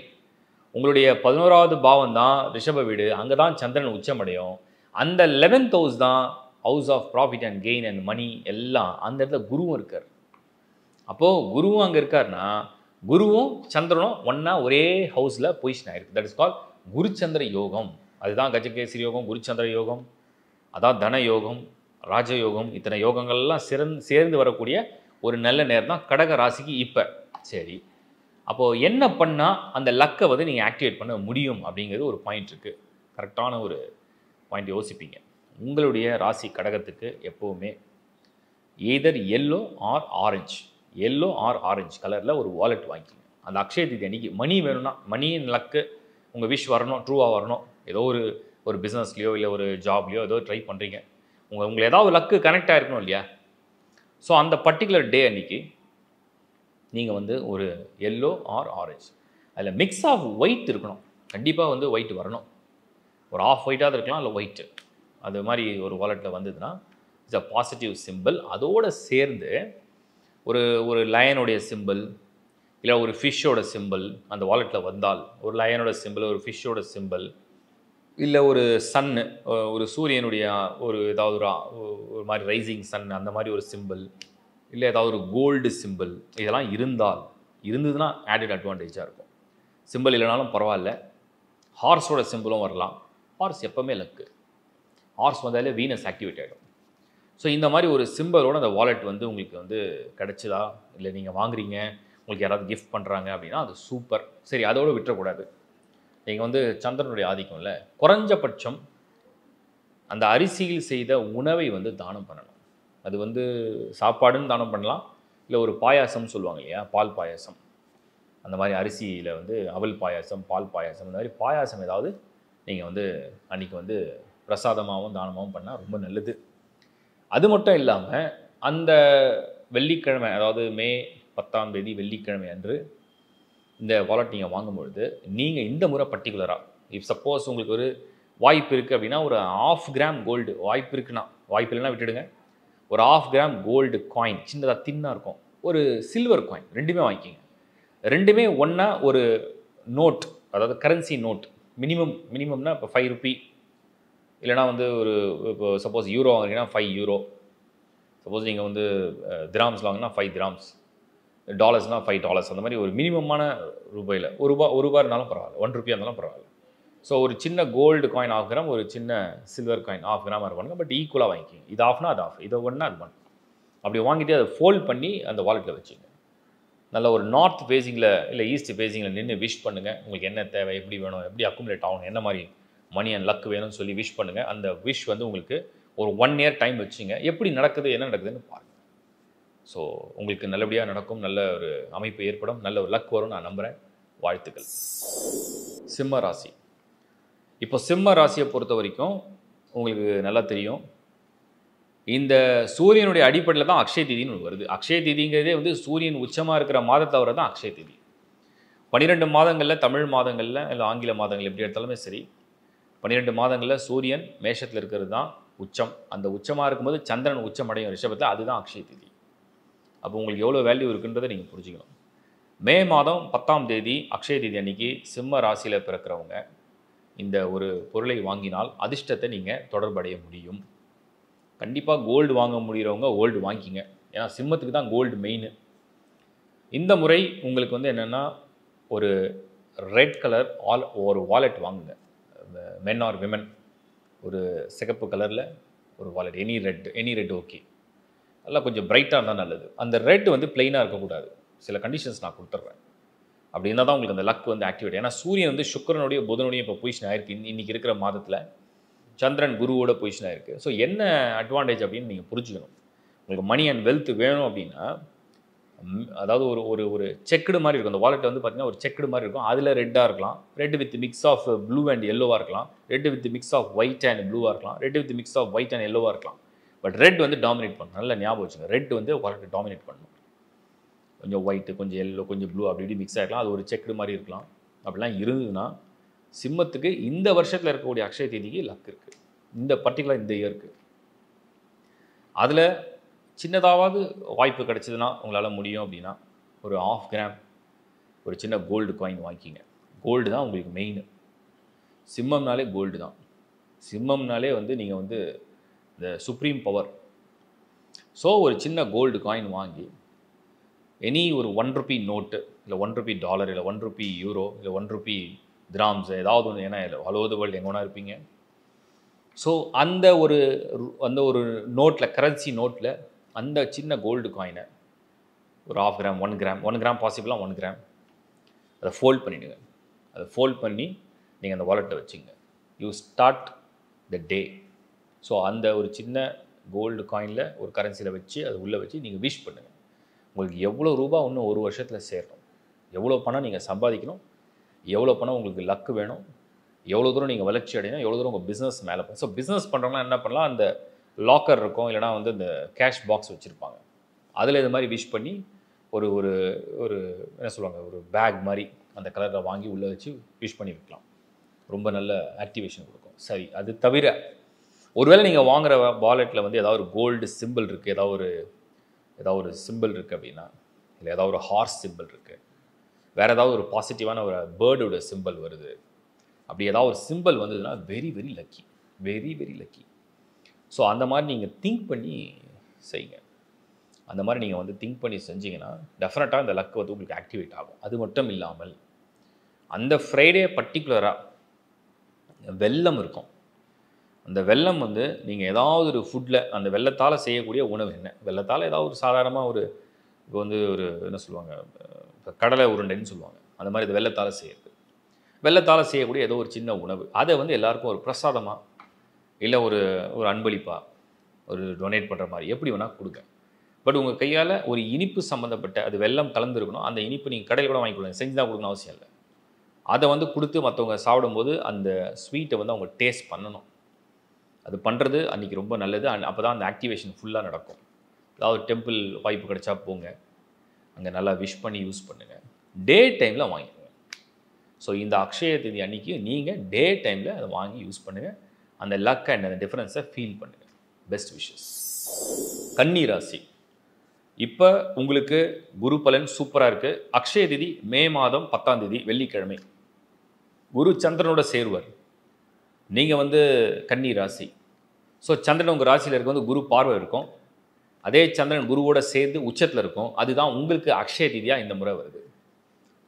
உங்களுடைய 11வது பாவம் தான் ரிஷப வீடு, அங்கே தான் சந்திரன் உச்சமடையும். அந்த 11th ஹவுஸ் தான் house of profit and gain and money, எல்லாம் அந்த இடத்துல குருவும் இருக்கார். அப்போது குருவும் அங்கே இருக்காருன்னா குருவும் சந்திரனும் ஒன்றா ஒரே ஹவுஸில் பொசிஷன் ஆகிருக்கு. தட் இஸ் கால் குருச்சந்திர யோகம். அதுதான் கஜகேசரி யோகம், குருச்சந்திர யோகம், அதான் தன யோகம், ராஜயோகம். இத்தனை யோகங்கள்லாம் சேர்ந்து வரக்கூடிய ஒரு நல்ல நேரம் தான் கடக ராசிக்கு இப்போ. சரி, அப்போது என்ன பண்ணால் அந்த லக்கை வந்து நீங்கள் ஆக்டிவேட் பண்ண முடியும் அப்படிங்கிறது ஒரு பாயிண்ட் இருக்குது. கரெக்டான ஒரு பாயிண்ட் யோசிப்பீங்க. உங்களுடைய ராசி கடகத்துக்கு எப்போவுமே எய்தர் எல்லோ ஆர் ஆரஞ்சு கலரில் ஒரு வாலெட் வாங்கிக்கிங்க. அந்த அக்ஷய திதி அன்றைக்கி மணி வேணும்னா, மணியின் லக்கு உங்கள் விஷ் வரணும், ட்ரூவாக வரணும். ஏதோ ஒரு பிஸ்னஸ்லையோ இல்லை ஒரு ஜாப்லையோ ஏதோ ட்ரை பண்ணுறீங்க, உங்களை ஏதாவது லக்கு கனெக்ட் ஆகிருக்கணும் இல்லையா? ஸோ அந்த பர்டிகுலர் டே அன்றைக்கி நீங்கள் வந்து ஒரு எல்லோ ஆர் ஆரஞ்சு, அதில் மிக்ஸ் ஆஃப் ஒயிட் இருக்கணும். கண்டிப்பாக வந்து ஒயிட் வரணும். ஒரு ஆஃப் ஒயிட்டாக இருக்கலாம், இல்லை ஒயிட்டு, அது மாதிரி ஒரு வாலெட்டில் வந்ததுன்னா இட்ஸ் அ பாசிட்டிவ் சிம்பிள். அதோடு சேர்ந்து ஒரு லயனுடைய சிம்பிள் இல்லை ஒரு ஃபிஷ்ஷோட சிம்பிள் அந்த வாலெட்டில் வந்தால், ஒரு லயனோட சிம்பிள், ஒரு ஃபிஷ்ஷோட சிம்பிள், இல்லை ஒரு சன்னு, ஒரு சூரியனுடைய ஏதாவது ஒரு மாதிரி ரைசிங் சன் அந்த மாதிரி ஒரு சிம்பிள், இல்லை ஏதாவது ஒரு கோல்டு சிம்பிள், இதெல்லாம் இருந்ததுன்னா ஆடட் அட்வான்டேஜாக இருக்கும். சிம்பிள் இல்லைனாலும் பரவாயில்ல. ஹார்ஸோட சிம்பிளும் வரலாம். ஹார்ஸ் எப்போவுமே லக்கு. ஹார்ஸ் வந்தாலே வீனஸ் ஆக்டிவேட் ஆகிடும். ஸோ இந்த மாதிரி ஒரு சிம்பிளோட அந்த வாலெட் வந்து உங்களுக்கு வந்து கிடச்சிதா, இல்லை நீங்கள் வாங்குறீங்க, உங்களுக்கு யாராவது கிஃப்ட் பண்ணுறாங்க அப்படின்னா அது சூப்பர். சரி, அதோடு விட்டுறக்கூடாது. நீங்கள் வந்து சந்திரனுடைய ஆதிக்கம் இல்லை, குறைஞ்சபட்சம் அந்த அரிசியில் செய்த உணவை வந்து தானம் பண்ணணும். அது வந்து சாப்பாடுன்னு தானம் பண்ணலாம், இல்லை ஒரு பாயாசம் சொல்லுவாங்க இல்லையா, பால் பாயாசம், அந்த மாதிரி அரிசியில் வந்து அவல் பாயாசம், பால் பாயாசம், இந்த மாதிரி பாயாசம் ஏதாவது நீங்கள் வந்து அன்றைக்கி வந்து பிரசாதமாகவும் தானமாகவும் பண்ணால் ரொம்ப நல்லது. அது மட்டும் இல்லாமல் அந்த வெள்ளிக்கிழமை, அதாவது மே 10ஆம் தேதி வெள்ளிக்கிழமை அன்று இந்த வாலெட் நீங்கள் வாங்கும்பொழுது நீங்கள் இந்த முறை பர்டிகுலராக, இஃப் சப்போஸ் உங்களுக்கு ஒரு வாய்ப்பு இருக்குது அப்படின்னா ஒரு 1/2 கிராம் கோல்டு வாய்ப்பு இருக்குன்னா, வாய்ப்பு இல்லைன்னா விட்டுடுங்க, ஒரு 1/2 கிராம் கோல்டு காயின் சின்னதாக தின்னாக இருக்கும், ஒரு சில்வர் காயின், ரெண்டுமே வாங்கிக்கிங்க. ரெண்டுமே ஒன்றா ஒரு நோட், அதாவது கரன்சி நோட், மினிமம்னா இப்போ 5 ரூபி, இல்லைனா வந்து ஒரு இப்போ சப்போஸ் யூரோ வாங்குறீங்கன்னா 5 யூரோ, சப்போஸ் நீங்கள் வந்து திராம்ஸ் வாங்கினா 5 திராம்ஸ், டாலர்ஸ்னால் 5 டாலர்ஸ், அந்த மாதிரி ஒரு மினிமமான ரூபாயில் ஒரு ரூபா இருந்தாலும் பரவாயில்ல, 1 ரூபியாக இருந்தாலும் பரவாயில்ல. ஸோ ஒரு சின்ன கோல்டு காயின் 1/2 கிராம், ஒரு சின்ன சில்வர் காயின் 1/2 கிராம் பண்ணுங்க, பட் ஈக்குவலாக வாங்கிக்கிங்க. இது ஆஃப்னா அது ஆஃப், இதை ஒன்றா அது ஒன். அப்படி வாங்கிட்டு அதை ஃபோல்ட் பண்ணி அந்த வாலெட்டில் வச்சுங்க. நல்ல ஒரு நார்த் ஃபேஸிங்கில் இல்லை ஈஸ்ட் ஃபேஸிங்கில் நின்று விஷ் பண்ணுங்கள். உங்களுக்கு என்ன தேவை, எப்படி வேணும், எப்படி அக்குமுலேட் ஆகணும், என்ன மாதிரி மணி அண்ட் லக் வேணும்னு சொல்லி விஷ் பண்ணுங்கள். அந்த விஷ் வந்து உங்களுக்கு ஒரு 1 இயர் டைம் வச்சுங்க. எப்படி நடக்குது, என்ன நடக்குதுன்னு பாருங்கள். ஸோ உங்களுக்கு நல்லபடியாக நடக்கும், நல்ல ஒரு அமைப்பு ஏற்படும், நல்ல ஒரு லக் வரும் நான் நம்புகிறேன். வாழ்த்துக்கள். சிம்ம ராசி. இப்போ சிம்ம ராசியை பொறுத்த வரைக்கும் உங்களுக்கு நல்லா தெரியும், இந்த சூரியனுடைய அடிப்படையில் தான் அக்ஷய தீதின்னு வருது. அக்ஷய தீதிங்கிறதே வந்து சூரியன் உச்சமாக இருக்கிற மாதத்தை வர தான் அக்ஷய தீதி. 12 மாதங்களில், தமிழ் மாதங்களில் இல்லை ஆங்கில மாதங்கள் எப்படி எடுத்தாலுமே சரி, 12 மாதங்களில் சூரியன் மேஷத்தில் இருக்கிறது தான் உச்சம். அந்த உச்சமாக இருக்கும்போது சந்திரன் உச்சம் அடையும் ரிஷபத்தில், அதுதான் அக்ஷய தீதி. அப்போ உங்களுக்கு எவ்வளோ வேல்யூ இருக்குன்றதை நீங்கள் புரிஞ்சுக்கணும். மே மாதம் 10ஆம் தேதி அக்ஷய தீதி அன்னைக்கு சிம்ம ராசியில் பிறக்கிறவங்க இந்த ஒரு பொருளை வாங்கினால் அதிர்ஷ்டத்தை நீங்கள் தொடர்படைய முடியும். கண்டிப்பாக கோல்டு வாங்க முடிகிறவங்க கோல்டு வாங்கிக்கிங்க, ஏன்னா சிம்மத்துக்கு தான் கோல்டு மெயின். இந்த முறை உங்களுக்கு வந்து என்னென்னா, ஒரு ரெட் கலர் ஒரு வாலெட் வாங்குங்க. மென் ஆர் விமன், ஒரு சிகப்பு கலரில் ஒரு வாலெட், எனி ரெட் ஓகே, நல்லா கொஞ்சம் பிரைட்டாக இருந்தால் நல்லது. அந்த ரெட் வந்து பிளெயினாக இருக்கக்கூடாது. சில கண்டிஷன்ஸ் நான் கொடுத்துட்றேன். அப்படி இருந்தால் தான் உங்களுக்கு அந்த லக் வந்து ஆக்டிவேட். ஏன்னா சூரியன் வந்து சுக்கிரனுடைய புதனுடைய இப்போ பொசிஷன் ஆயிருக்கு. இன்றைக்கி இருக்கிற மாதத்தில் சந்திரன் குருவோட பொசிஷன் ஆயிருக்கு. ஸோ என்ன அட்வான்டேஜ் அப்படின்னு நீங்கள் புரிஞ்சுக்கணும். உங்களுக்கு மணி அண்ட் வெல்த் வேணும் அப்படின்னா, அதாவது ஒரு ஒரு ஒரு செக்குடு மாதிரி இருக்கும். அந்த வாலெட் வந்து பார்த்தீங்கன்னா ஒரு செக்குடு மாதிரி இருக்கும். அதில் ரெட்டாக இருக்கலாம், red with mix of blue and எல்லோவாக இருக்கலாம், red with mix of white and ப்ளூவாக இருக்கலாம், red with mix of white and எல்லோவாக இருக்கலாம். பட் ரெட் வந்து டாமினேட் பண்ணணும். நல்லா ஞாபகம் வச்சுங்க, ரெட் வந்து வாலெட்டை டாமினேட் பண்ணணும். கொஞ்சம் ஒயிட்டு, கொஞ்சம் எல்லோ, கொஞ்சம் ப்ளூ அப்படி இப்படி மிக்ஸ் ஆகிருக்கலாம். அது ஒரு செக்குடு மாதிரி இருக்கலாம். அப்படிலாம் இருந்ததுன்னா சிம்மத்துக்கு இந்த வருஷத்தில் இருக்கக்கூடிய அக்ஷய தேதிக்கு லக் இருக்குது. இந்த பர்டிகுலர் இந்த இயருக்கு அதில் சின்னதாவது வாய்ப்பு கிடைச்சதுன்னா உங்களால் முடியும் அப்படின்னா, ஒரு 1/2 கிராம் ஒரு சின்ன கோல்டு காயின் வாங்கிக்கிங்க. கோல்டு தான் உங்களுக்கு மெயின். சிம்மம்னாலே கோல்டு தான். சிம்மம்னாலே வந்து நீங்கள் வந்து இந்த சுப்ரீம் பவர். ஸோ ஒரு சின்ன கோல்டு காயின் வாங்கி எனி ஒரு 1 ரூபி நோட்டு, இல்லை 1 ரூபி டாலர், இல்லை 1 ரூபி யூரோ, இல்லை 1 ரூபி கிராம்ஸ், ஏதாவது ஒன்று, ஏன்னா ஆல் ஓவர் த வேர்ல்டு எங்கே வேணா இருப்பீங்க. ஸோ அந்த ஒரு நோட்டில், கரன்சி நோட்டில் அந்த சின்ன கோல்டு காயினை ஒரு 1/2 கிராம், 1 கிராம் பாசிபிளாக 1 கிராம் அதை ஃபோல்ட் பண்ணிவிடுங்க. அதை ஃபோல்ட் பண்ணி நீங்கள் அந்த வாலெட்டை வச்சுங்க. You start the day. So அந்த ஒரு சின்ன கோல்டு காயினில் ஒரு கரன்சியில் வச்சு அதை உள்ளே வச்சு நீங்கள் விஷ் பண்ணுங்கள். உங்களுக்கு எவ்வளோ ரூபா இன்னும் ஒரு வருஷத்தில் சேரணும், எவ்வளோ பணம் நீங்கள் சம்பாதிக்கணும், எவ்வளோ பணம் உங்களுக்கு லக்கு வேணும், எவ்வளோ தூரம் நீங்கள் வளர்ச்சி அடையணும், எவ்வளோ தூரம் உங்கள் பிஸ்னஸ் மேலே போகும். ஸோ பிஸ்னஸ் பண்ணுறவங்களாம் என்ன பண்ணலாம், அந்த லாக்கர் இருக்கும், இல்லைனா வந்து இந்த கேஷ் பாக்ஸ் வச்சுருப்பாங்க, அதில் இது மாதிரி விஷ் பண்ணி ஒரு ஒரு ஒரு என்ன சொல்லுவாங்க, ஒரு பேக் மாதிரி அந்த கலரில் வாங்கி உள்ளே வச்சு விஷ் பண்ணி வைக்கலாம். ரொம்ப நல்ல ஆக்டிவேஷன் கொடுக்கும். சரி, அது தவிர ஒருவேளை நீங்கள் வாங்குகிற வாலெட்டில் வந்து ஏதாவது ஒரு கோல்டு சிம்பிள் இருக்குது, ஏதாவது ஒரு சிம்பிள் இருக்குது அப்படின்னா, இல்லை ஏதாவது ஒரு ஹார்ஸ் சிம்பிள் இருக்குது, வேறு ஏதாவது ஒரு பாசிட்டிவான ஒரு பேர்டோட சிம்பிள் வருது, அப்படி ஏதாவது ஒரு சிம்பிள் வந்ததுன்னா very very lucky, very very lucky. So அந்த மாதிரி நீங்கள் திங்க் பண்ணி செய்யுங்க. அந்த மாதிரி நீங்கள் வந்து திங்க் பண்ணி செஞ்சீங்கன்னா டெஃபினட்டாக இந்த லக் வந்து உங்களுக்கு ஆக்டிவேட் ஆகும். அது மட்டும் இல்லாமல் அந்த ஃப்ரைடே பர்டிகுலராக வெல்லம் இருக்கும். அந்த வெல்லம் வந்து நீங்கள் ஏதாவது ஒரு ஃபுட்டில், அந்த வெல்லத்தால் செய்யக்கூடிய உணவு என்ன, வெல்லத்தால் ஏதாவது ஒரு சாதாரணமாக ஒரு இப்போ வந்து ஒரு என்ன சொல்லுவாங்க, இப்போ கடலை உருண்டைன்னு சொல்லுவாங்க, அந்த மாதிரி இது வெல்லத்தால் செய்யுது. வெல்லத்தால் செய்யக்கூடிய ஏதோ ஒரு சின்ன உணவு, அதை வந்து எல்லாருக்கும் ஒரு பிரசாதமாக, இல்லை ஒரு அன்பளிப்பாக, ஒரு டொனேட் பண்ணுற மாதிரி எப்படி வேணால் கொடுங்க. பட் உங்கள் கையால் ஒரு இனிப்பு சம்மந்தப்பட்ட, அது வெல்லம் கலந்துருக்கணும். அந்த இனிப்பு நீங்கள் கடையில் கூட வாங்கி கொடுங்க, செஞ்சு தான் கொடுக்கணும் அவசியம் இல்லை. அதை வந்து கொடுத்து மற்றவங்க சாப்பிடும்போது அந்த ஸ்வீட்டை வந்து அவங்க டேஸ்ட் பண்ணணும். அது பண்ணுறது அன்றைக்கி ரொம்ப நல்லது. அப்போ தான் அந்த ஆக்டிவேஷன் ஃபுல்லாக நடக்கும். அதாவது டெம்பிள் வாய்ப்பு கிடைச்சா போங்க, அங்கே நல்லா விஷ் பண்ணி யூஸ் பண்ணுங்கள். டே டைமில் வாங்கிக்கோங்க. ஸோ இந்த அக்ஷய திதி அன்றைக்கி நீங்கள் டே டைமில் அதை வாங்கி யூஸ் பண்ணுங்கள். அந்த லக் அண்ட் அந்த டிஃப்ரென்ஸை ஃபீல் பண்ணுங்கள். Best wishes. கன்னி ராசி. இப்போ உங்களுக்கு குரு பலன் சூப்பராக இருக்குது. அக்ஷய திதி மே மாதம் 10ஆம் தேதி வெள்ளிக்கிழமை. குரு சந்திரனோட சேருவார். நீங்கள் வந்து கன்னி ராசி. ஸோ சந்திரன் உங்கள் ராசியில் இருக்க வந்து குரு பார்வை இருக்கும். அதே சந்திரன் குருவோட சேர்ந்து உச்சத்தில் இருக்கும். அதுதான் உங்களுக்கு அக்ஷய திதியாக இந்த முறை வருது.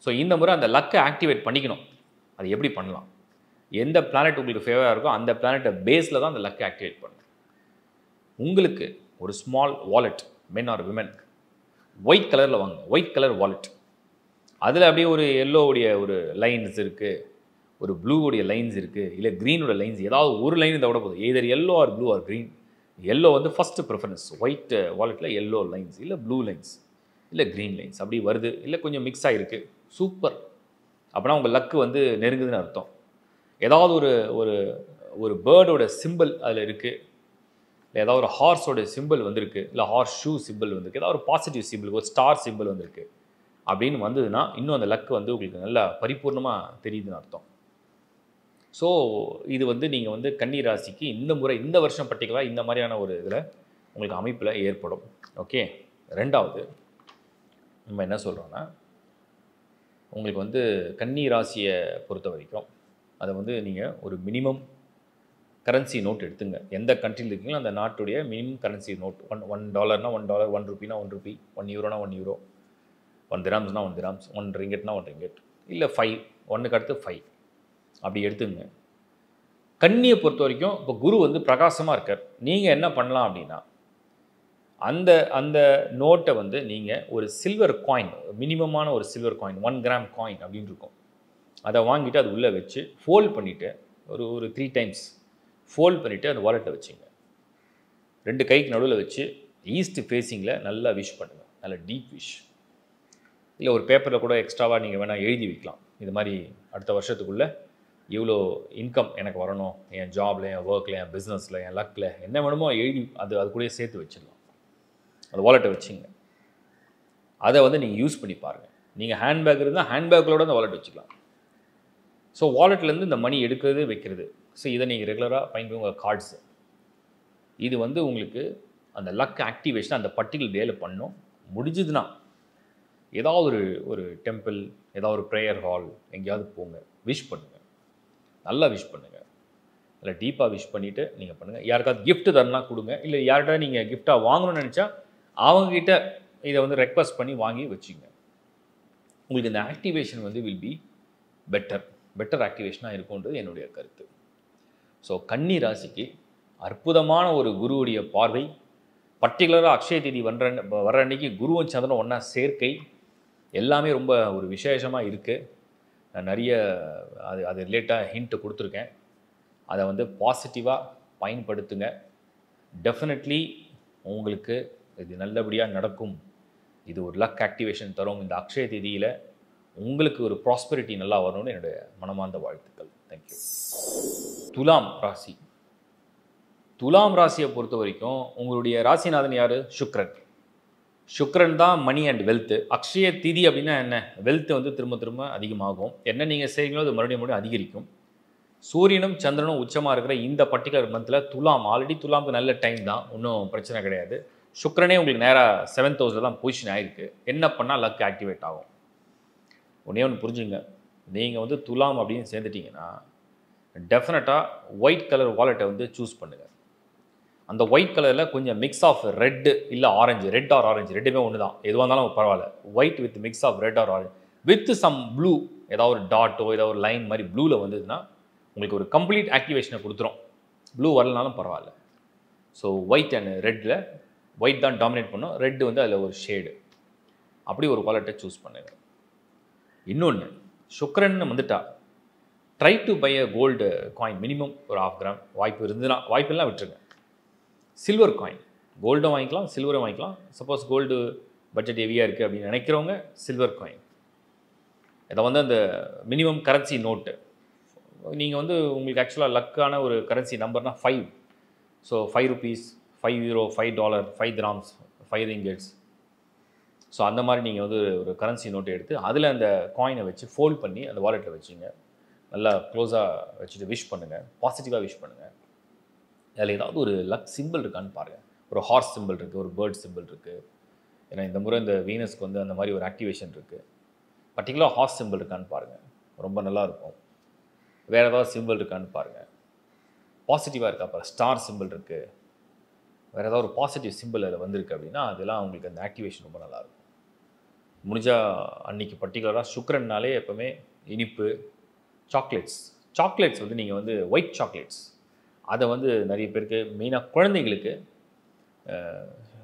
ஸோ இந்த முறை அந்த லக்கை ஆக்டிவேட் பண்ணிக்கணும். அது எப்படி பண்ணலாம்? எந்த பிளானட் உங்களுக்கு ஃபேவராக இருக்கோ அந்த பிளானட்டை பேஸில் தான் அந்த லக்கை ஆக்டிவேட் பண்ணணும். உங்களுக்கு ஒரு ஸ்மால் வாலெட், மென் ஆர் விமன், ஒயிட் கலரில் வாங்க. White colour wallet. அதில் அப்படியே ஒரு எல்லோவுடைய ஒரு லைன்ஸ் இருக்குது, ஒரு ப்ளூவுடைய லைன்ஸ் இருக்குது, இல்லை க்ரீனோட லைன்ஸ், ஏதாவது ஒரு லைன் இந்த விட போதும். Either yellow or blue or green. Yellow வந்து ஃபஸ்ட்டு ப்ரிஃபரன்ஸ். ஒயிட் வாலெட்டில் எல்லோ லைன்ஸ், இல்லை ப்ளூ லைன்ஸ், இல்லை க்ரீன் லைன்ஸ் அப்படி வருது. இல்லை கொஞ்சம் மிக்ஸ் ஆகிருக்கு, சூப்பர். அப்படின்னா உங்கள் லக்கு வந்து நெருங்குதுன்னு அர்த்தம். ஏதாவது ஒரு ஒரு ஒரு பேர்டோட சிம்பிள் அதில் இருக்குது, இல்லை ஏதாவது ஒரு ஹார்ஸோட சிம்பிள் வந்திருக்கு, இல்லை ஹார்ஸ் ஷூ சிம்பிள் வந்திருக்கு, ஏதாவது ஒரு பாசிட்டிவ் சிம்பிள், ஒரு ஸ்டார் சிம்பிள் வந்திருக்கு அப்படின்னு வந்ததுன்னா இன்னும் அந்த லக்கு வந்து உங்களுக்கு நல்லா பரிபூர்ணமாக தெரியுதுன்னு அர்த்தம். ஸோ இது வந்து நீங்கள் வந்து கன்னி ராசிக்கு இந்த முறை, இந்த வருஷம் பர்டிகுலராக இந்த மாதிரியான ஒரு இதில் உங்களுக்கு அமைப்பில் ஏற்படும். ஓகே. ரெண்டாவது நம்ம என்ன சொல்கிறோன்னா, உங்களுக்கு வந்து கன்னி ராசியை பொறுத்த வரைக்கும் அதை வந்து நீங்கள் ஒரு மினிமம் கரன்சி நோட் எடுத்துங்க. எந்த கண்ட்ரியில் இருக்கீங்களோ அந்த நாட்டுடைய மினிமம் கரன்சி நோட். $1 $1, 1 ரூபினா 1 ரூபி, 1 யூரோனா 1 யூரோ, 1 திராம்ஸ்னா 1 திராம்ஸ், 1 ரிங்கெட்னா 1 ரிங்கெட், இல்லை 5, 1க்கு அடுத்து 5 அப்படி எடுத்துங்க. கன்னியை பொறுத்த வரைக்கும் இப்போ குரு வந்து பிரகாசமாக இருக்கார். நீங்கள் என்ன பண்ணலாம் அப்படின்னா, அந்த அந்த நோட்டை வந்து நீங்கள் ஒரு சில்வர் காயின், மினிமமான ஒரு சில்வர் காயின், 1 கிராம் காயின் அப்படின்னு இருக்கும், அதை வாங்கிட்டு அது உள்ளே வச்சு ஃபோல்ட் பண்ணிவிட்டு ஒரு 3 டைம்ஸ் ஃபோல்ட் பண்ணிவிட்டு அந்த வாலெட்டை வச்சுங்க. 2 கைக்கு நடுவில் வச்சு ஈஸ்ட் ஃபேஸிங்கில் நல்லா விஷ் பண்ணுங்கள். நல்ல டீப் விஷ். இல்லை ஒரு பேப்பரில் கூட எக்ஸ்ட்ராவாக நீங்கள் வேணால் எழுதி வைக்கலாம். இது மாதிரி அடுத்த வருஷத்துக்குள்ளே இவ்வளோ இன்கம் எனக்கு வரணும், என் ஜாபில், என் ஒர்க்கில், என் பிஸ்னஸில், என் லக்கில் என்ன வேணுமோ எழுதி அது கூட சேர்த்து வச்சிடலாம். அந்த வாலெட்டை வச்சுங்க. அதை வந்து நீங்கள் யூஸ் பண்ணி பாருங்கள். நீங்கள் ஹேண்ட்பேக் இருந்தால் ஹேண்ட்பேக்கிலோட அந்த வாலெட் வச்சுக்கலாம். ஸோ வாலெட்லேருந்து இந்த மணி எடுக்கிறது வைக்கிறது, ஸோ இதை நீங்கள் ரெகுலராக பயன்படுத்தி உங்கள் கார்ட்ஸு, இது வந்து உங்களுக்கு அந்த லக் ஆக்டிவேஷன் அந்த பர்டிகுலர் டேயில் பண்ணணும். முடிஞ்சதுன்னா ஏதாவது ஒரு டெம்பிள், ஏதாவது ஒரு ப்ரேயர் ஹால் எங்கேயாவது போங்க, விஷ் பண்ணுங்கள். நல்லா விஷ் பண்ணுங்கள். இல்லை டீப்பாக விஷ் பண்ணிவிட்டு நீங்கள் பண்ணுங்கள். யாருக்காவது கிஃப்ட் தரனா கொடுங்க. இல்லை யார்கிட்ட நீங்கள் கிஃப்டாக வாங்கணும்னு நினச்சா அவங்கக்கிட்ட இதை வந்து ரெக்வஸ்ட் பண்ணி வாங்கி வச்சுங்க. உங்களுக்கு இந்த ஆக்டிவேஷன் வந்து வில் பி பெட்டர் ஆக்டிவேஷனாக இருக்கும்ன்றது என்னுடைய கருத்து. ஸோ கன்னி ராசிக்கு அற்புதமான ஒரு குருவுடைய பார்வை, பர்டிகுலராக அக்ஷய திதி வர்ற அன்னைக்கு குருவும் சந்திரனும் ஒன்றா சேர்க்கை, எல்லாமே ரொம்ப ஒரு விசேஷமாக இருக்குது. நான் நிறைய அது ரிலேட்டாக ஹிண்ட்டு கொடுத்துருக்கேன். அதை வந்து பாசிட்டிவாக பயன்படுத்துங்க. டெஃபினெட்லி உங்களுக்கு இது நல்லபடியாக நடக்கும். இது ஒரு லக் ஆக்டிவேஷன் தரும். இந்த அக்ஷய திதியில் உங்களுக்கு ஒரு ப்ராஸ்பெரிட்டி நல்லா வரணும்னு என்னுடைய மனமார்ந்த வாழ்த்துக்கள். தேங்க்யூ. துலாம் ராசி. துலாம் ராசியை பொறுத்த வரைக்கும் உங்களுடைய ராசிநாதன் யார்? சுக்ரன் தான் மணி அண்ட் வெல்த்து. அக்ஷய திதி அப்படின்னா என்ன? வெல்த்து வந்து திரும்ப அதிகமாகும். என்ன நீங்கள் செய்வீங்களோ அது மறுபடியும் அதிகரிக்கும். சூரியனும் சந்திரனும் உச்சமாக இருக்கிற இந்த பர்டிகுலர் மந்தில் துலாம், ஆல்ரெடி துலாமுக்கு நல்ல டைம் தான், ஒன்றும் பிரச்சனை கிடையாது. சுக்ரனே உங்களுக்கு நேராக 7th ஹவுஸில் தான் பொசிஷன் ஆகிருக்கு. என்ன பண்ணால் லக் ஆக்டிவேட் ஆகும்? ஒன்று புரிஞ்சுங்க. நீங்கள் வந்து துலாம் அப்படின்னு சேர்ந்துட்டிங்கன்னா டெஃபினட்டாக ஒயிட் கலர் வாலெட்டை வந்து சூஸ் பண்ணுங்கள். அந்த ஒயிட் கலரில் கொஞ்சம் மிக்ஸ் ஆஃப் ரெட்டு இல்லை ஆரஞ்சு, ரெட் ஆர் ஆரஞ்சு ரெண்டுமே ஒன்று தான், எதுவாக இருந்தாலும் பரவாயில்ல. White with mix of red or orange with some blue, ஏதாவது ஒரு டாட்டோ ஏதாவது ஒரு லைன் மாதிரி ப்ளூவில் வந்ததுன்னா உங்களுக்கு ஒரு கம்ப்ளீட் ஆக்டிவேஷனை கொடுத்துரும். ப்ளூ வரலனாலும் பரவாயில்ல. ஸோ ஒயிட் அண்ட் ரெட்டில் ஒயிட் தான் டாமினேட் பண்ணும், ரெட்டு வந்து அதில் ஒரு ஷேடு. அப்படி ஒரு வாலெட்டை சூஸ் பண்ணுங்கள். இன்னொன்று, சுக்ரன் வந்துட்டா try to buy a gold coin, minimum ஒரு 1/2 கிராம். வாய்ப்பு இருந்துன்னா, வாய்ப்பெல்லாம் விட்டுருங்க. சில்வர் காயின், கோல்டும் வாங்கிக்கலாம், சில்வரும் வாங்கிக்கலாம். சப்போஸ் கோல்டு பட்ஜெட் ஹெவியாக இருக்குது அப்படின்னு நினைக்கிறவங்க சில்வர் காயின். இதை வந்து அந்த மினிமம் கரன்சி நோட்டு, நீங்கள் வந்து உங்களுக்கு ஆக்சுவலாக லக்கான ஒரு கரன்சி நம்பர்னால் 5. So 5 rupees, 5 euro, $5, 5 dirhams, 5 ringgits. So அந்த மாதிரி நீங்கள் வந்து ஒரு கரன்சி நோட்டை எடுத்து அதில் அந்த காயினை வச்சு ஃபோல்ட் பண்ணி அந்த வாலெட்டில் வச்சுங்க. நல்லா க்ளோஸாக வச்சுட்டு விஷ் பண்ணுங்கள், பாசிட்டிவாக விஷ் பண்ணுங்கள். அதில் ஏதாவது ஒரு லக் சிம்பிள் இருக்கான்னு பாருங்கள். ஒரு ஹார்ஸ் சிம்பிள் இருக்குது, ஒரு பேர்ட் சிம்பிள் இருக்குது. ஏன்னா இந்த முறை இந்த வீனஸ்க்கு வந்து அந்த மாதிரி ஒரு ஆக்டிவேஷன் இருக்குது. பர்டிகுலர் ஹார்ஸ் சிம்பிள் இருக்கான்னு பாருங்கள், ரொம்ப நல்லாயிருக்கும். வேறு ஏதாவது சிம்பிள் இருக்கான்னு பாருங்கள், பாசிட்டிவாக இருக்கா பாருங்கள். ஸ்டார் சிம்பிள் இருக்குது, வேறு ஏதாவது ஒரு பாசிட்டிவ் சிம்பிள் அதில் வந்திருக்கு அப்படின்னா அதெல்லாம் உங்களுக்கு அந்த ஆக்டிவேஷன் ரொம்ப நல்லாயிருக்கும். முடிஞ்சால் அன்றைக்கி பர்டிகுலராக சுக்ரன்னாலே எப்போவுமே இனிப்பு, சாக்லேட்ஸ் வந்து நீங்கள் வந்து ஒயிட் சாக்லேட்ஸ் அதை வந்து நிறைய பேருக்கு மெயினாக குழந்தைங்களுக்கு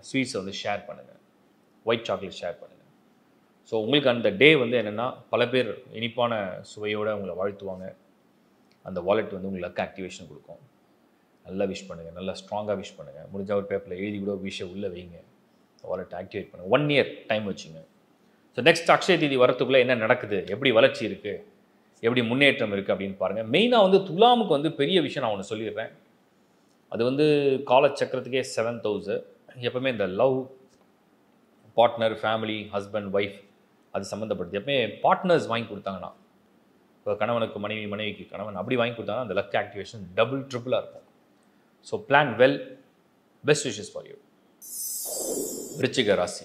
ஸ்வீட்ஸை வந்து ஷேர் பண்ணுங்கள், ஒயிட் சாக்லேட் ஷேர் பண்ணுங்கள். ஸோ உங்களுக்கு அந்த டே வந்து என்னென்னா பல பேர் இனிப்பான சுவையோடு உங்களை வாழ்த்துவாங்க. அந்த வாலெட் வந்து உங்களுக்கு ஆக்டிவேஷன் கொடுக்கும். நல்லா விஷ் பண்ணுங்கள், நல்லா ஸ்ட்ராங்காக விஷ் பண்ணுங்கள். முடிஞ்சால் ஒரு பேப்பரில் எழுதி கூட விஷை உள்ளே வைங்க, வாலெட் ஆக்டிவேட் பண்ணுங்கள். 1 year டைம் வச்சுங்க. ஸோ நெக்ஸ்ட் அக்ஷய தீதி வரத்துக்குள்ளே என்ன நடக்குது, எப்படி வளர்ச்சி இருக்குது, எப்படி முன்னேற்றம் இருக்குது அப்படின்னு பாருங்கள். மெயினாக வந்து துலாமுக்கு வந்து பெரிய விஷயம் நான் ஒன்று சொல்லிடுறேன். அது வந்து காலச்சக்கரத்துக்கே 7th house. எப்போவுமே இந்த love, partner, family, husband, wife அது சம்மந்தப்படுது. எப்பவுமே பார்ட்னர்ஸ் வாங்கி கொடுத்தாங்கன்னா, இப்போ கணவனுக்கு மனைவி, மனைவிக்கு கணவன் அப்படி வாங்கி கொடுத்தாங்கன்னா அந்த லக் ஆக்டிவேஷன் டபுள் ட்ரிபிளாக இருக்கும். So plan well. Best wishes for you. விருச்சிக ராசி.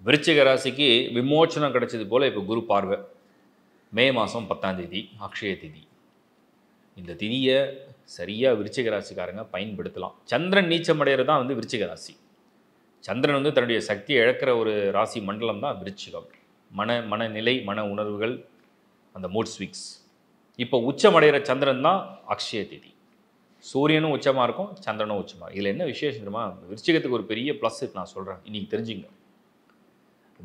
விருச்சிக ராசிக்கு விமோச்சனம் கிடைச்சது போல் இப்போ குரு பார்வை. மே மாதம் 10ஆம் தேதி அக்ஷய திதி. இந்த திதியை சரியாக விருச்சிக ராசிக்காரங்க பயன்படுத்தலாம். சந்திரன் நீச்சம் அடைகிறது தான் வந்து விருச்சிக ராசி. சந்திரன் வந்து தன்னுடைய சக்தியை இழக்கிற ஒரு ராசி மண்டலம் தான் விருச்சிகம். மனநிலை, மன உணர்வுகள், அந்த மூட் ஸ்விங்ஸ். இப்போ உச்சமடைகிற சந்திரன் தான் அக்ஷய திதி. சூரியனும் உச்சமாக இருக்கும், சந்திரனும் உச்சமாக. இதில் என்ன விசேஷம் தெரியுமா? விருச்சிகத்துக்கு ஒரு பெரிய ப்ளஸ் நான் சொல்கிறேன், இன்றைக்கி தெரிஞ்சுங்க.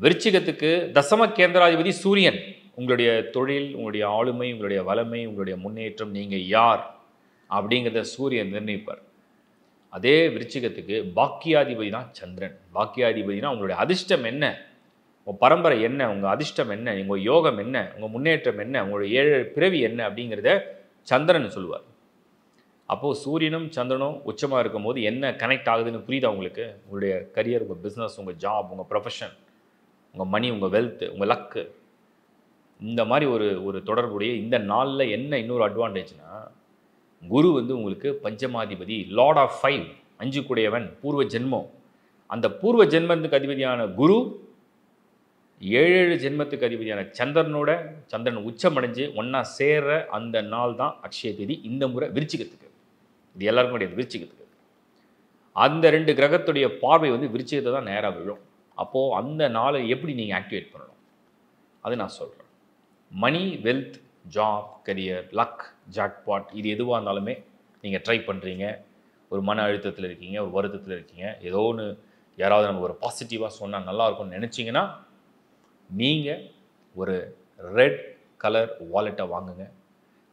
விருச்சிகத்துக்கு தசம கேந்திராதிபதி சூரியன். உங்களுடைய தொழில், உங்களுடைய ஆளுமை, உங்களுடைய வளமை, உங்களுடைய முன்னேற்றம், நீங்கள் யார் அப்படிங்கிறத சூரியன் நிர்ணயிப்பார். அதே விருச்சிகத்துக்கு பாக்கியாதிபதி தான் சந்திரன். பாக்கியாதிபதினா உங்களுடைய அதிர்ஷ்டம் என்ன, உங்கள் பரம்பரை என்ன, உங்கள் அதிர்ஷ்டம் என்ன, உங்கள் யோகம் என்ன, உங்கள் முன்னேற்றம் என்ன, உங்களுடைய 7 பிறவி என்ன அப்படிங்கிறத சந்திரன் சொல்லுவார். அப்போது சூரியனும் சந்திரனும் உச்சமாக இருக்கும் போது என்ன கனெக்ட் ஆகுதுன்னு புரியுதா உங்களுக்கு? உங்களுடைய கரியர், உங்கள் பிஸ்னஸ், உங்கள் ஜாப், உங்கள் ப்ரொஃபஷன், உங்கள் மணி, உங்கள் வெல்த்து, உங்கள் லக்கு, இந்த மாதிரி ஒரு தொடர்புடைய இந்த நாளில் என்ன இன்னொரு அட்வான்டேஜ்னா, குரு வந்து உங்களுக்கு பஞ்சமாதிபதி, லார்ட் ஆஃப் 5, 5 கூடையவன், பூர்வ ஜென்மம். அந்த பூர்வ ஜென்மத்துக்கு அதிபதியான குரு 7 ஜென்மத்துக்கு அதிபதியான சந்திரன் உச்சமடைஞ்சு ஒன்றா சேர்ற அந்த நாள் தான் அக்ஷய திதி. இந்த முறை விருச்சிகத்துக்கு, இது எல்லாருக்கும் கிடையாது, விருச்சிகத்துக்கு. அந்த 2 கிரகத்துடைய பார்வை வந்து விருச்சிகத்தை தான் நேராக விழும். அப்போது அந்த நாளை எப்படி நீங்கள் ஆக்டிவேட் பண்ணணும் அது நான் சொல்கிறேன். Money, wealth, job, career, luck, jackpot, இது எதுவாக இருந்தாலுமே நீங்கள் ட்ரை பண்ணுறீங்க. ஒரு மன அழுத்தத்தில் இருக்கீங்க, ஒரு வருத்தத்தில் இருக்கீங்க, ஏதோ ஒன்று யாராவது நம்ம ஒரு பாசிட்டிவாக சொன்னால் நல்லாயிருக்கும்னு நினச்சிங்கன்னா நீங்கள் ஒரு ரெட் கலர் வாலெட்டை வாங்குங்க.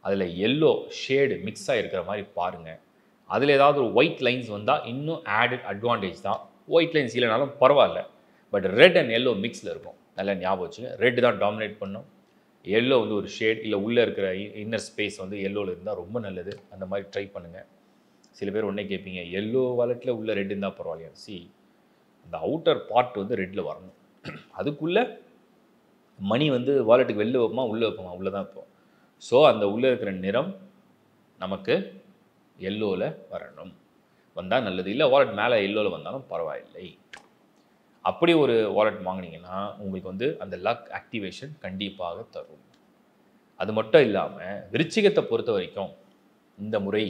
அதில் எல்லோ ஷேடு மிக்ஸ் ஆகிருக்கிற மாதிரி பாருங்கள். அதில் ஏதாவது ஒரு ஒயிட் லைன்ஸ் வந்தால் இன்னும் ஆடட் அட்வான்டேஜ் தான். ஒயிட் லைன்ஸ் இல்லைனாலும் பரவாயில்ல, பட் ரெட் அண்ட் எல்லோ மிக்ஸில் இருக்கும். நல்லா ஞாபகம் வச்சுங்க, ரெட் தான் டாமினேட் பண்ணும். எல்லோ வந்து ஒரு ஷேட், இல்லை உள்ளே இருக்கிற இன்னர் ஸ்பேஸ் வந்து எல்லோவில் இருந்தால் ரொம்ப நல்லது. அந்த மாதிரி ட்ரை பண்ணுங்கள். சில பேர் ஒன்றே கேட்பீங்க, எல்லோ வாலெட்டில் உள்ள ரெட் இருந்தால் பரவாயில்லையா? அந்த அவுட்டர் பார்ட் வந்து ரெட்டில் வரணும். அதுக்குள்ளே மணி வந்து வாலெட்டுக்கு வெளில வைப்போமா உள்ளே வைப்போமா? உள்ளே தான் வைப்போம். ஸோ அந்த உள்ளே இருக்கிற நிறம் நமக்கு எல்லோவில் வரணும், வந்தால் நல்லது. இல்லை வாலெட் மேலே எல்லோவில் வந்தாலும் பரவாயில்லை. அப்படி ஒரு வாலெட் வாங்கினீங்கன்னா உங்களுக்கு வந்து அந்த லக் ஆக்டிவேஷன் கண்டிப்பாக தரும். அது மட்டும் இல்லாமல் விருச்சிகத்தை பொறுத்த வரைக்கும் இந்த முறை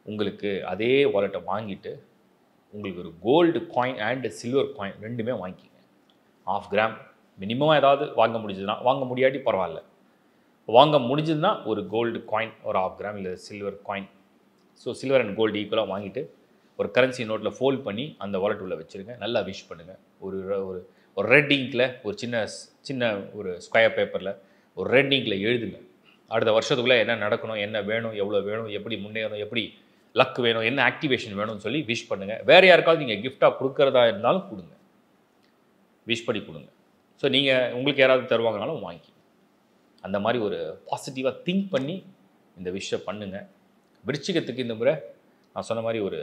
உங்களுக்கு அதே வாலெட்டை வாங்கிட்டு உங்களுக்கு ஒரு gold coin and silver coin ரெண்டுமே வாங்கிக்கிங்க. 1/2 கிராம் மினிமம் ஏதாவது வாங்க முடிஞ்சதுன்னா, வாங்க முடியாட்டி பரவாயில்ல, வாங்க முடிஞ்சதுன்னா ஒரு கோல்டு காயின் ஒரு 1/2 கிராம் இல்லை silver coin. So silver and gold ஈக்குவலாக வாங்கிட்டு ஒரு கரன்சி நோட்டில் ஃபோல்ட் பண்ணி அந்த வாலெட் உள்ள வச்சுருங்க. நல்லா விஷ் பண்ணுங்கள். ஒரு ரெட் இங்கில் ஒரு சின்ன ஒரு ஸ்கொயர் பேப்பரில் ஒரு ரெட் இங்கில் எழுதுங்க. அடுத்த வருஷத்துக்குள்ளே என்ன நடக்கணும், என்ன வேணும், எவ்வளோ வேணும், எப்படி முன்னேறணும், எப்படி லக் வேணும், என்ன ஆக்டிவேஷன் வேணும்னு சொல்லி விஷ் பண்ணுங்கள். வேறு யாருக்காவது நீங்கள் கிஃப்டாக கொடுக்குறதா இருந்தாலும் கொடுங்க, விஷ் பண்ணி கொடுங்க. ஸோ நீங்கள் உங்களுக்கு யாராவது தருவாங்கனாலும் வாங்கி அந்த மாதிரி ஒரு பாசிட்டிவாக திங்க் பண்ணி இந்த விஷயை பண்ணுங்கள். விருச்சிகத்துக்கு இந்த முறை நான் சொன்ன மாதிரி ஒரு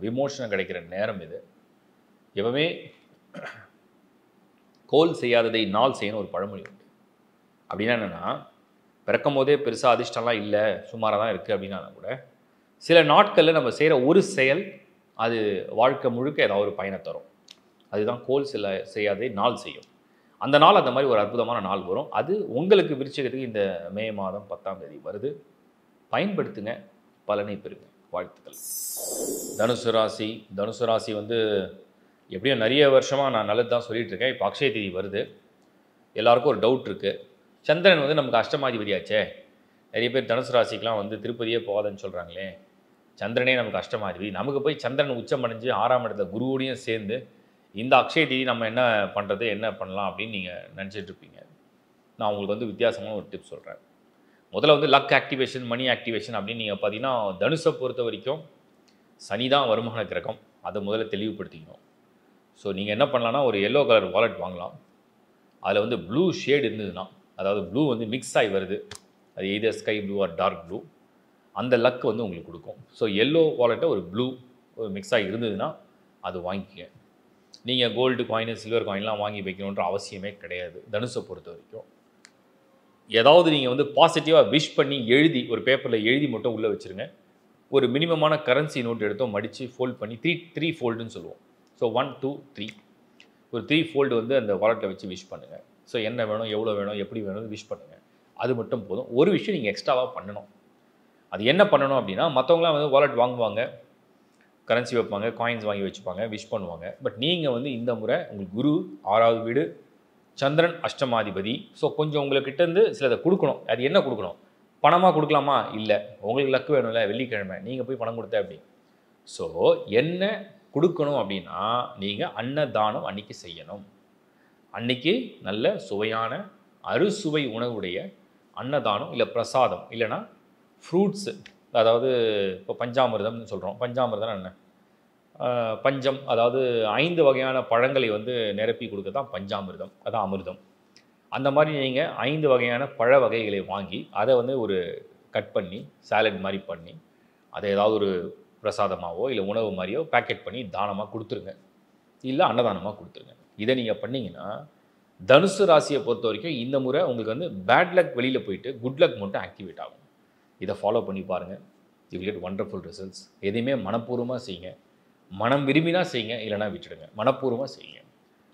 விமோசனம் கிடைக்கிற நேரம் இது. எப்பவுமே கோல் செய்யாததை நாள் செய்யணும் ஒரு பழமொழி உண்டு. அப்படின்னா என்னென்னா, பிறக்கும் போதே பெருசாக அதிர்ஷ்டம்லாம் இல்லை, சுமாராக தான் இருக்குது அப்படின்னா கூட சில நாட்களில் நம்ம செய்கிற ஒரு செயல் அது வாழ்க்கை முழுக்க ஏதாவது ஒரு பயனை தரும். அதுதான் கோல் செய்யாதே நாள் செய்யும். அந்த நாள் அந்த மாதிரி ஒரு அற்புதமான நாள் வரும். அது உங்களுக்கு விருச்சிகத்துக்கு இந்த மே மாதம் 10ஆம் தேதி வருது. பயன்படுத்துங்க, பலனை பெறுங்க. வாழ்த்துக்கள். தனுசு ராசி வந்து எப்படியும் நிறைய வருஷமாக நான் நல்லது தான் சொல்லிட்டு இருக்கேன். இப்போ அக்ஷய தீதி வருது. எல்லாருக்கும் ஒரு டவுட் இருக்குது. சந்திரன் வந்து நமக்கு அஷ்டமாதிபதியாச்சே. நிறைய பேர் தனுசு ராசிக்கெலாம் வந்து திருப்பதியே போகாதுன்னு சொல்கிறாங்களே. சந்திரனே நமக்கு அஷ்டமாதிபதி, நமக்கு போய் சந்திரன் உச்சம் அடைஞ்சு 6ஆம் இடத்துல குருவோடையும் சேர்ந்து இந்த அக்ஷய தீதி நம்ம என்ன பண்ணுறது, என்ன பண்ணலாம் அப்படின்னு நீங்கள் நினச்சிட்ருப்பீங்க. நான் உங்களுக்கு வந்து வித்தியாசமான ஒரு டிப்ஸ் சொல்கிறேன். முதல்ல வந்து லக் ஆக்டிவேஷன், மணி ஆக்டிவேஷன் அப்படின்னு நீங்கள் பார்த்தீங்கன்னா, தனுசை பொறுத்த வரைக்கும் சனி தான் வருமான கிரகம். அதை முதல்ல தெளிவுபடுத்திக்கணும். ஸோ நீங்கள் என்ன பண்ணலான்னா, ஒரு எல்லோ கலர் வாலெட் வாங்கலாம். அதில் வந்து ப்ளூ ஷேட் இருந்ததுன்னா, அதாவது ப்ளூ வந்து மிக்ஸ் ஆகி வருது, அது either sky blue or dark blue, அந்த லக் வந்து உங்களுக்கு கொடுக்கும். ஸோ எல்லோ வாலெட்டை ஒரு ப்ளூ ஒரு மிக்ஸ் ஆகி இருந்ததுன்னா அது வாங்கிக்கங்க. நீங்கள் கோல்டு காயின், சில்வர் காயின்லாம் வாங்கி வைக்கணுன்ற அவசியமே கிடையாது தனுசை பொறுத்த வரைக்கும். ஏதாவது நீங்கள் வந்து பாசிட்டிவாக விஷ் பண்ணி எழுதி ஒரு பேப்பரில் எழுதி மட்டும் உள்ளே வச்சுருங்க. ஒரு மினிமமான கரன்சி நோட் எடுத்தோம் மடித்து ஃபோல்ட் பண்ணி த்ரீ ஃபோல்டுன்னு சொல்லுவோம். ஸோ 1 2 3 ஒரு 3 ஃபோல்டு வந்து அந்த வாலெட்டில் வச்சு விஷ் பண்ணுங்கள். ஸோ என்ன வேணும், எவ்வளோ வேணும், எப்படி வேணும் விஷ் பண்ணுங்கள். அது மட்டும் போதும். ஒரு விஷயம் நீங்கள் எக்ஸ்ட்ராவாக பண்ணணும். அது என்ன பண்ணணும் அப்படின்னா, மற்றவங்களாம் வந்து வாலெட் வாங்குவாங்க, கரன்சி வைப்பாங்க, காயின்ஸ் வாங்கி வச்சுப்பாங்க, விஷ் பண்ணுவாங்க. பட் நீங்கள் வந்து இந்த முறை உங்களுக்கு குரு 6வது வீடு, சந்திரன் அஷ்டமாதிபதி. ஸோ கொஞ்சம் உங்கள்கிட்டேருந்து சிலதை கொடுக்கணும். அது என்ன கொடுக்கணும்? பணமாக கொடுக்கலாமா? இல்லை. உங்களுக்கு லக்கு வேணும்ல, வெள்ளிக்கிழமை நீங்கள் போய் பணம் கொடுத்தா எப்படி? ஸோ என்ன கொடுக்கணும் அப்படின்னா, நீங்கள் அன்னதானம் அன்றைக்கி செய்யணும். அன்றைக்கி நல்ல சுவையான அறுசுவை உணவுடைய அன்னதானம், இல்லை பிரசாதம், இல்லைனா ஃப்ரூட்ஸு, அதாவது இப்போ பஞ்சாமிர்தம்னு சொல்கிறோம். பஞ்சாமிர்தம் என்ன? பஞ்சம், அதாவது 5 வகையான பழங்களை வந்து நிரப்பி கொடுக்க தான் பஞ்சாமிர்தம், அதான் அமிர்தம். அந்த மாதிரி நீங்கள் 5 வகையான பழ வகைகளை வாங்கி அதை வந்து ஒரு கட் பண்ணி சாலட் மாதிரி பண்ணி அதை ஏதாவது ஒரு பிரசாதமாகவோ இல்லை உணவு மாதிரியோ பேக்கெட் பண்ணி தானமாக கொடுத்துருங்க, இல்லை அன்னதானமாக கொடுத்துருங்க. இதை நீங்கள் பண்ணிங்கன்னா தனுசு ராசியை பொறுத்த வரைக்கும் இந்த முறை உங்களுக்கு வந்து பேட் லக் வெளியில் போயிட்டு குட் லக் மட்டும் ஆக்டிவேட் ஆகும். இதை ஃபாலோ பண்ணி பாருங்கள். You will get wonderful results. எதையுமே மனப்பூர்வமாக செய்யுங்க. மனம் விரும்பினா செய்யுங்க, இல்லைனா விட்டுடுங்க. மனப்பூர்வமாக செய்யுங்க,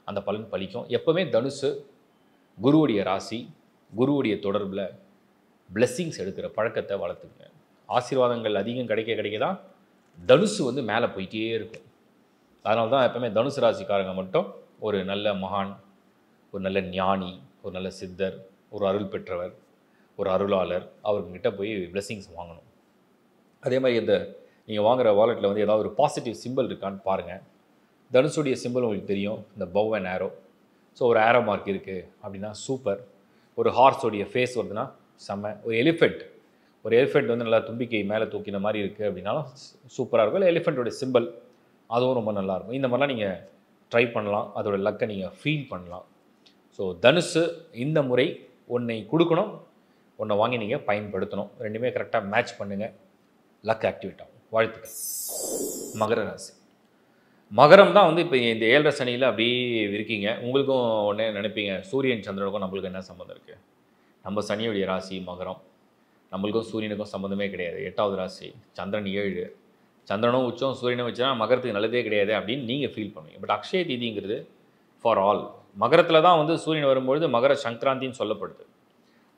அந்த பலன் பலிக்கும். எப்போவுமே தனுசு குருவுடைய ராசி, குருவுடைய தொடர்பில் பிளெஸ்ஸிங்ஸ் எடுக்கிற பழக்கத்தை வளர்த்துக்குங்க. ஆசீர்வாதங்கள் அதிகம் கிடைக்க தான் தனுசு வந்து மேலே போயிட்டே இருக்கும். அதனால தான் எப்போவுமே தனுசு ராசிக்காரங்க மட்டும் ஒரு நல்ல மகான், ஒரு நல்ல ஞானி, ஒரு நல்ல சித்தர், ஒரு அருள் பெற்றவர், ஒரு அருளாளர், அவர்கிட்ட போய் பிளெஸ்ஸிங்ஸ் வாங்கணும். அதே மாதிரி இந்த நீங்கள் வாங்குகிற வாலெட்டில் வந்து ஏதாவது ஒரு பாசிட்டிவ் சிம்பிள் இருக்கான்னு பாருங்கள். தனுசுடைய சிம்பிள் உங்களுக்கு தெரியும், இந்த பவ் அண்ட் ஆரோ. ஸோ ஒரு ஆரோ மார்க் இருக்குது அப்படின்னா சூப்பர். ஒரு ஹார்ஸோடைய ஃபேஸ் வருதுன்னா செம்ம. ஒரு எலிஃபெண்ட் வந்து நல்லா தும்பிக்கை மேலே தூக்கின மாதிரி இருக்குது அப்படின்னாலும் சூப்பராக இருக்கும். இல்லை எலிஃபெண்ட்டோடைய சிம்பிள், அதுவும் ரொம்ப நல்லாயிருக்கும். இந்த மாதிரிலாம் நீங்கள் ட்ரை பண்ணலாம். அதோட லக்கை நீங்கள் ஃபீல் பண்ணலாம். ஸோ தனுசு இந்த முறை ஒன்றை கொடுக்கணும், ஒன்றை வாங்கி நீங்கள் பயன்படுத்தணும். ரெண்டுமே கரெக்டாக மேட்ச் பண்ணுங்கள், லக் ஆக்டிவேட் ஆகும். வாழ்த்துக்கள். மகர ராசி. மகரம் தான் வந்து இப்போ இந்த 7.5 சனியில் அப்படியே இருக்கீங்க. உங்களுக்கும் ஒன்றே நினைப்பீங்க, சூரியன் சந்திரனுக்கும் நம்மளுக்கு என்ன சம்மந்தம் இருக்குது? நம்ம சனியுடைய ராசி மகரம், நம்மளுக்கும் சூரியனுக்கும் சம்மந்தமே கிடையாது. 8வது ராசி, சந்திரன் 7, சந்திரனும் உச்சம் சூரியனும் வச்சுன்னா மகரத்துக்கு நல்லதே கிடையாது அப்படின்னு நீங்கள் ஃபீல் பண்ணுவீங்க. பட் அக்ஷய தீதிங்கிறது ஃபார் ஆல். மகரத்தில் தான் வந்து சூரியன் வரும்பொழுது மகர சங்கராந்தின்னு சொல்லப்படுது.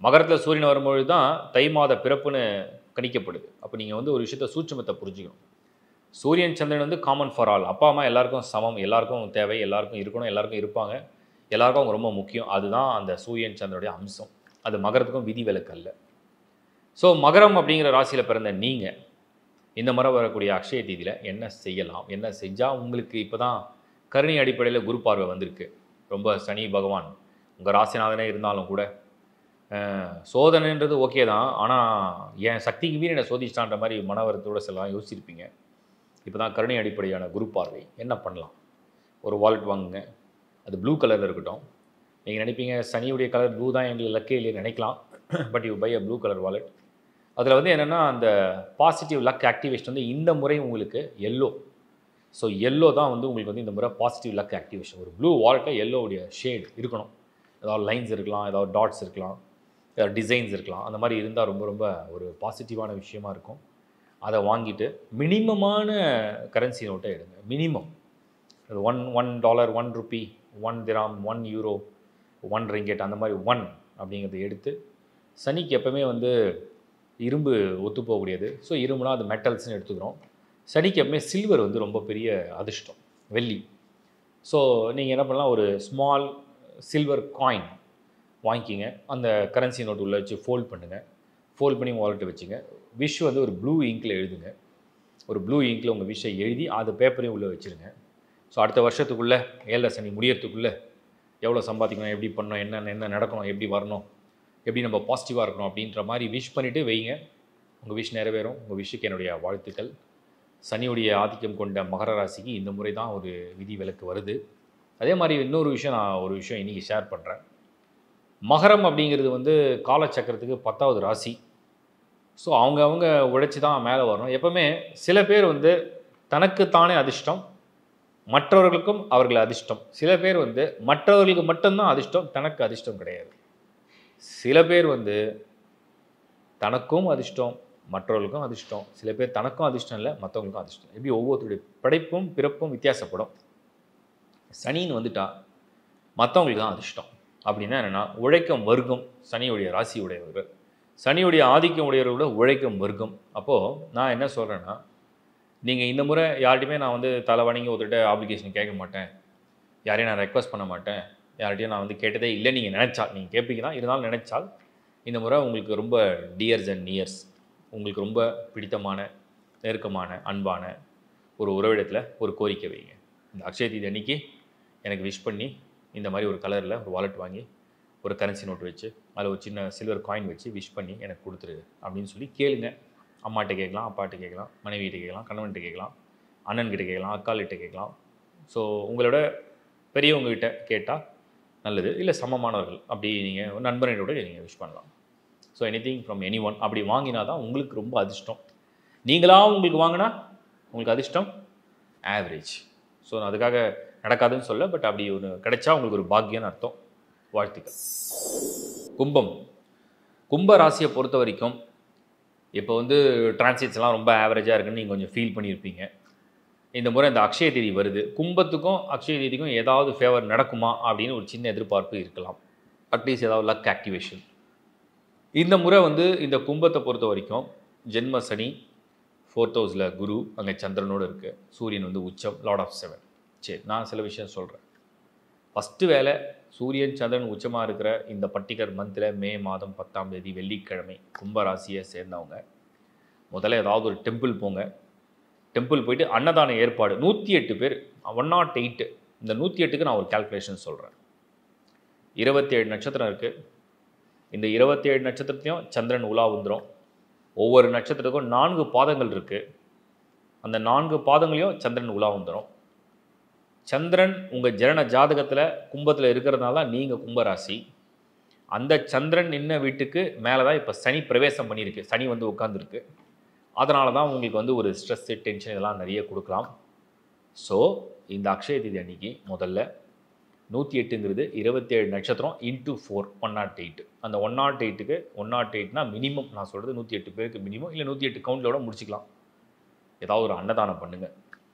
மகரத்தில் சூரியன் வரும்பொழுது தான் தை மாத பிறப்புன்னு கணிக்கப்படுது. அப்போ நீங்கள் வந்து ஒரு விஷயத்தை சூட்சுமத்தை புரிஞ்சுக்கணும். சூரியன் சந்திரன் வந்து காமன் ஃபார் ஆல். அப்பா அம்மா எல்லாருக்கும் சமம், எல்லாருக்கும் தேவை, எல்லாருக்கும் இருக்கணும், எல்லாருக்கும் இருப்பாங்க, எல்லாருக்கும் அவங்க ரொம்ப முக்கியம். அதுதான் அந்த சூரியன் சந்திரனுடைய அம்சம். அது மகரத்துக்கும் விதி விலக்கு அல்ல. ஸோ மகரம் அப்படிங்கிற ராசியில் பிறந்த நீங்கள் இந்த முறை வரக்கூடிய அக்ஷய தீதியில் என்ன செய்யலாம், என்ன செஞ்சால் உங்களுக்கு இப்போ தான் கருணை அடிப்படையில் குரு பார்வை வந்திருக்கு. ரொம்ப சனி பகவான் உங்கள் ராசிநாதனே இருந்தாலும் கூட சோதனைன்றது ஓகே தான். ஆனால் என் சக்திக்கு மீறி என்னை சோதிச்சிட்டான்ற மாதிரி மனவரத்தோடு செல்லாம் யோசிச்சிருப்பீங்க. இப்போ தான் கருணை அடிப்படையான குரு பார்வை. என்ன பண்ணலாம்? ஒரு வாலெட் வாங்குங்க, அது ப்ளூ கலரில் இருக்கட்டும். நீங்கள் நினைப்பீங்க சனியுடைய கலர் ப்ளூ தான் எங்களுக்கு லக்கே இல்லையே நினைக்கலாம். But you buy a blue colour wallet. அதில் வந்து என்னென்னா அந்த பாசிட்டிவ் லக் ஆக்டிவேஷன் வந்து இந்த முறை உங்களுக்கு எல்லோ. ஸோ எல்லோ தான் வந்து உங்களுக்கு வந்து இந்த முறை பாசிட்டிவ் லக் ஆக்டிவேஷன். ஒரு ப்ளூ வாலெட்டில் எல்லோவுடைய ஷேட் இருக்கணும். ஏதாவது லைன்ஸ் இருக்கலாம், ஏதாவது டாட்ஸ் இருக்கலாம், ஏதாவது டிசைன்ஸ் இருக்கலாம். அந்த மாதிரி இருந்தால் ரொம்ப ரொம்ப ஒரு பாசிட்டிவான விஷயமா இருக்கும். அதை வாங்கிட்டு மினிமமான கரன்சி நோட்டை எடுங்க. மினிமம் $1, $1, $1 €1, $1 அந்த மாதிரி அப்படிங்கிறத எடுத்து, சனிக்கு எப்போவுமே வந்து இரும்பு ஒத்து போகக்கூடியது. ஸோ இரும்புனா அது மெட்டல்ஸ்னு எடுத்துக்கிறோம். சனிக்கு எப்பவுமே சில்வர் வந்து ரொம்ப பெரிய அதிர்ஷ்டம், வெள்ளி. ஸோ நீங்கள் என்ன பண்ணலாம், ஒரு ஸ்மால் சில்வர் காயின் வாங்கிக்கிங்க. அந்த கரன்சி நோட்டு உள்ளே வச்சு ஃபோல்ட் பண்ணுங்கள். ஃபோல்ட் பண்ணி வாலெட்டை வச்சுங்க. விஷ் வந்து ஒரு ப்ளூ இங்கில் எழுதுங்க. ஒரு ப்ளூ இங்கில் உங்கள் விஷை எழுதி அது பேப்பரையும் உள்ளே வச்சுருங்க. ஸோ அடுத்த வருஷத்துக்குள்ளே 7 சனி முடியறதுக்குள்ளே எவ்வளோ சம்பாதிக்கணும், எப்படி பண்ணணும், என்ன நடக்கணும், எப்படி வரணும், எப்படி நம்ம பாசிட்டிவாக இருக்கணும் அப்படின்ற மாதிரி விஷ் பண்ணிவிட்டு வைங்க. உங்கள் விஷ் நிறைவேறும். உங்கள் விஷுக்கு என்னுடைய வாழ்த்துக்கள். சனியுடைய ஆதிக்கம் கொண்ட மகர ராசிக்கு இந்த முறை தான் ஒரு விதி விலக்கு வருது. அதே மாதிரி இன்னொரு விஷயம், நான் ஒரு விஷயம் இன்றைக்கி ஷேர் பண்ணுறேன். மகரம் அப்படிங்கிறது வந்து காலச்சக்கரத்துக்கு 10வது ராசி. ஸோ அவங்க உழைச்சி தான் மேலே வரணும். எப்போவுமே சில பேர் வந்து தனக்குத்தானே அதிர்ஷ்டம், மற்றவர்களுக்கும் அவர்கள் அதிர்ஷ்டம். சில பேர் வந்து மற்றவர்களுக்கு மட்டும்தான் அதிர்ஷ்டம், தனக்கு அதிர்ஷ்டம் கிடையாது. சில பேர் வந்து தனக்கும் அதிர்ஷ்டம், மற்றவர்களுக்கும் அதிர்ஷ்டம். சில பேர் தனக்கும் அதிர்ஷ்டம் இல்லை, மற்றவங்களுக்கும் அதிர்ஷ்டம். எப்படி ஒவ்வொருத்தருடைய படைப்பும் பிறப்பும் வித்தியாசப்படும். சனின்னு வந்துட்டா மற்றவங்களுக்கு தான் அதிர்ஷ்டம். அப்படின்னா என்னென்னா, உழைக்கும் வர்க்கம் சனியுடைய ராசி உடையவர்கள். சனியுடைய ஆதிக்கம் உடையவர்களோட உழைக்கும் வர்க்கம். அப்போது நான் என்ன சொல்கிறேன்னா, நீங்கள் இந்த முறை யார்கிட்டையுமே நான் வந்து தலை வணங்கி ஒருத்தர்கிட்ட ஆப்ளிகேஷன் கேட்க மாட்டேன், யாரையும் நான் ரெக்வஸ்ட் பண்ண மாட்டேன், யார்கிட்டையும் நான் வந்து கேட்டதே இல்லை. நீங்கள் நினச்சால், நீங்கள் கேட்பீங்க தான், இருந்தாலும் நினச்சால் இந்த முறை உங்களுக்கு ரொம்ப டியர்ஸ் அண்ட் நியர்ஸ், உங்களுக்கு ரொம்ப பிடித்தமான, நெருக்கமான, அன்பான ஒரு உறவிடத்தில் ஒரு கோரிக்கை வைங்க. இந்த அக்ஷய தீதி அன்றைக்கி எனக்கு விஷ் பண்ணி இந்த மாதிரி ஒரு கலரில் ஒரு வாலெட் வாங்கி ஒரு கரன்சி நோட்டு வச்சு அதில் ஒரு சின்ன சில்வர் காயின் வச்சு விஷ் பண்ணி எனக்கு கொடுத்துரு அப்படின்னு சொல்லி கேளுங்க. அம்மாட்ட கேட்கலாம், அப்பாட்ட கேட்கலாம், மனைவிகிட்ட கேட்கலாம், கணவன்கிட்ட கேட்கலாம், அண்ணன்கிட்ட கேட்கலாம், அக்காள்கிட்ட கேட்கலாம். ஸோ உங்களோட பெரியவங்ககிட்ட கேட்டால் நல்லது. இல்லை சமமானவர்கள் அப்படி நீங்கள் நண்பர்களோட நீங்கள் விஷ் பண்ணலாம். So anything from any one அப்படி வாங்கினா தான் உங்களுக்கு ரொம்ப அதிர்ஷ்டம். நீங்களாக உங்களுக்கு வாங்கினா உங்களுக்கு அதிர்ஷ்டம் ஆவரேஜ். ஸோ நான் அதுக்காக நடக்காதுன்னு சொல்ல, பட் அப்படி ஒன்று கிடைச்சா உங்களுக்கு ஒரு பாக்கியம்னு அர்த்தம். வாழ்த்துக்கள். கும்ப ராசியை பொறுத்த வரைக்கும் இப்போ வந்து டிரான்சிட்ஸ்லாம் ரொம்ப ஆவரேஜாக இருக்குன்னு நீங்கள் கொஞ்சம் ஃபீல் பண்ணியிருப்பீங்க. இந்த முறை இந்த அக்ஷய தீதி வருது. கும்பத்துக்கும் அக்ஷய தீதிக்கும் ஏதாவது ஃபேவர் நடக்குமா அப்படின்னு ஒரு சின்ன எதிர்பார்ப்பு இருக்கலாம். அட்லீஸ்ட் ஏதாவது லக் ஆக்டிவேஷன். இந்த முறை வந்து இந்த கும்பத்தை பொறுத்த வரைக்கும் ஜென்ம சனி, 4th ஹவுஸில் குரு, அங்கே சந்திரனோடு இருக்குது. சூரியன் வந்து உச்சம், லார்ட் ஆஃப் 7. சரி, நான் சில விஷயம் சொல்கிறேன். ஃபஸ்ட்டு வேலை, சூரியன் சந்திரன் உச்சமாக இருக்கிற இந்த பர்டிகுலர் மந்தில் மே மாதம் 10ஆம் தேதி வெள்ளிக்கிழமை கும்பராசியை சேர்ந்தவங்க முதல்ல ஏதாவது ஒரு டெம்பிள் போங்க. டெம்பிள் போயிட்டு அன்னதான ஏற்பாடு 108 பேர், 108. இந்த 108க்கு நான் ஒரு கால்குலேஷன் சொல்கிறேன். 27 நட்சத்திரம் இருக்குது. இந்த 27 நட்சத்திரத்தையும் சந்திரன் உலா வந்துடும். ஒவ்வொரு நட்சத்திரத்துக்கும் 4 பாதங்கள் இருக்குது. அந்த 4 பாதங்களையும் சந்திரன் உலா வந்துடும். சந்திரன் உங்கள் ஜனன ஜாதகத்தில் கும்பத்தில் இருக்கிறதுனால தான் நீங்கள் கும்பராசி. அந்த சந்திரன் நின்ன வீட்டுக்கு மேலே தான் இப்போ சனி பிரவேசம் பண்ணியிருக்கு. சனி வந்து உட்காந்துருக்கு. அதனால தான் உங்களுக்கு வந்து ஒரு ஸ்ட்ரெஸ்ஸு, டென்ஷன் இதெல்லாம் நிறைய கொடுக்கலாம். ஸோ இந்த அக்ஷய தீதி அன்றைக்கி முதல்ல 108ங்கிறது 27 நட்சத்திரம் இன்ட்டு 4, 108. அந்த 108க்கு 108னா மினிமம், நான் சொல்கிறது 108 பேருக்கு மினிமம், இல்லை 108 கவுண்ட்லோட முடிச்சிக்கலாம். ஏதாவது ஒரு அன்னதானம் பண்ணுங்கள்.